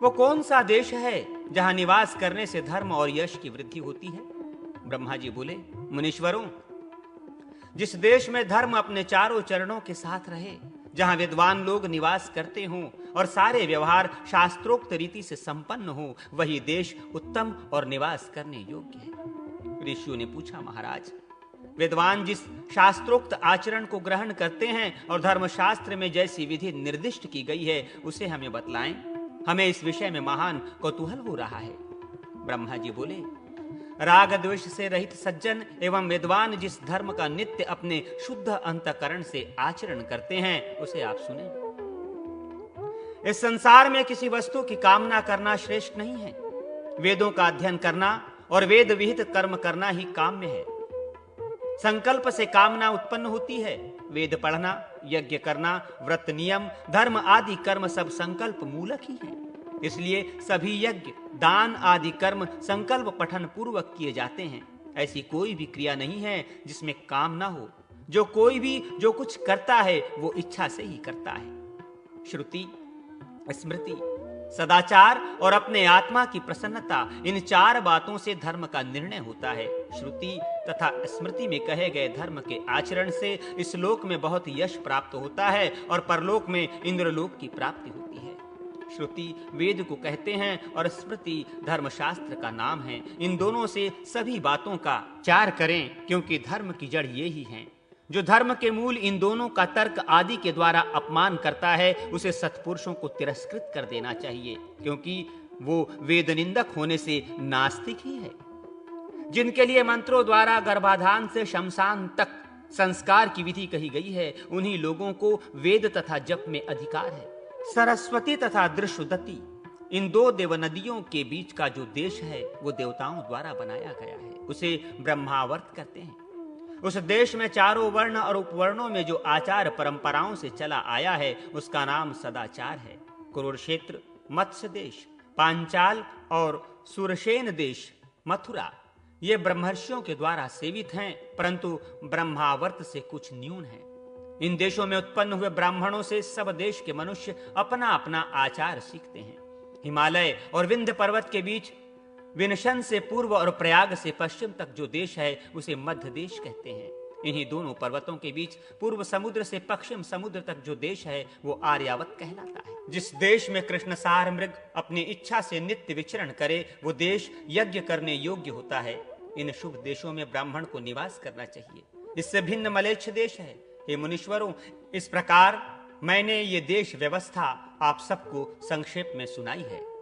वो कौन सा देश है जहां निवास करने से धर्म और यश की वृद्धि होती है? ब्रह्मा जी बोले, मुनीश्वरों, जिस देश में धर्म अपने चारों चरणों के साथ रहे, जहां विद्वान लोग निवास करते हों और सारे व्यवहार शास्त्रोक्त रीति से संपन्न हो, वही देश उत्तम और निवास करने योग्य है। ऋषियों ने पूछा, महाराज, विद्वान जिस शास्त्रोक्त आचरण को ग्रहण करते हैं और धर्मशास्त्र में जैसी विधि निर्दिष्ट की गई है उसे हमें बतलाएं। हमें इस विषय में महान कौतूहल हो रहा है। ब्रह्मा जी बोले, राग द्वेष से रहित सज्जन एवं विद्वान जिस धर्म का नित्य अपने शुद्ध अंतःकरण से आचरण करते हैं उसे आप सुने। इस संसार में किसी वस्तु की कामना करना श्रेष्ठ नहीं है। वेदों का अध्ययन करना और वेद विहित कर्म करना ही काम्य है। संकल्प से कामना उत्पन्न होती है। वेद पढ़ना, यज्ञ करना, व्रत नियम, धर्म आदि कर्म सब संकल्प मूलक ही है। इसलिए सभी यज्ञ, दान आदि कर्म संकल्प पठन पूर्वक किए जाते हैं। ऐसी कोई भी क्रिया नहीं है जिसमें काम ना हो। जो कोई भी जो कुछ करता है वो इच्छा से ही करता है। श्रुति, स्मृति, सदाचार और अपने आत्मा की प्रसन्नता, इन चार बातों से धर्म का निर्णय होता है। श्रुति तथा स्मृति में कहे गए धर्म के आचरण से इस लोक में बहुत यश प्राप्त होता है और परलोक में इंद्रलोक की प्राप्ति होती है। श्रुति वेद को कहते हैं और स्मृति धर्मशास्त्र का नाम है। इन दोनों से सभी बातों का चार करें, क्योंकि धर्म की जड़ ये ही है। जो धर्म के मूल इन दोनों का तर्क आदि के द्वारा अपमान करता है उसे सत्पुरुषों को तिरस्कृत कर देना चाहिए, क्योंकि वो वेद निंदक होने से नास्तिक ही है। जिनके लिए मंत्रों द्वारा गर्भाधान से शमशान तक संस्कार की विधि कही गई है, उन्हीं लोगों को वेद तथा जप में अधिकार है। सरस्वती तथा दृश्यदती, इन दो देव नदियों के बीच का जो देश है वो देवताओं द्वारा बनाया गया है। उसे ब्रह्मावर्त कहते हैं। उस देश में चारों वर्ण और उपवर्णों में जो आचार परंपराओं से चला आया है उसका नाम सदाचार है। कुरुक्षेत्र, मत्स्य देश, पांचाल और सुरसेन देश, मथुरा, ये ब्रह्मर्षियों के द्वारा सेवित हैं, परंतु ब्रह्मावर्त से कुछ न्यून है। इन देशों में उत्पन्न हुए ब्राह्मणों से सब देश के मनुष्य अपना अपना आचार सीखते हैं। हिमालय और विंध्य पर्वत के बीच विनशन से पूर्व और प्रयाग से पश्चिम तक जो देश है उसे मध्य देश कहते हैं। इन्हीं दोनों पर्वतों के बीच पूर्व समुद्र से पश्चिम समुद्र तक जो देश है वो आर्यावत कहलाता है। जिस देश में कृष्णसार मृग अपनी इच्छा से नित्य विचरण करे वो देश यज्ञ करने योग्य होता है। इन शुभ देशों में ब्राह्मण को निवास करना चाहिए। इससे भिन्न मलेच्छ देश है। हे मुनीश्वरों, इस प्रकार मैंने ये देश व्यवस्था आप सबको संक्षेप में सुनाई है।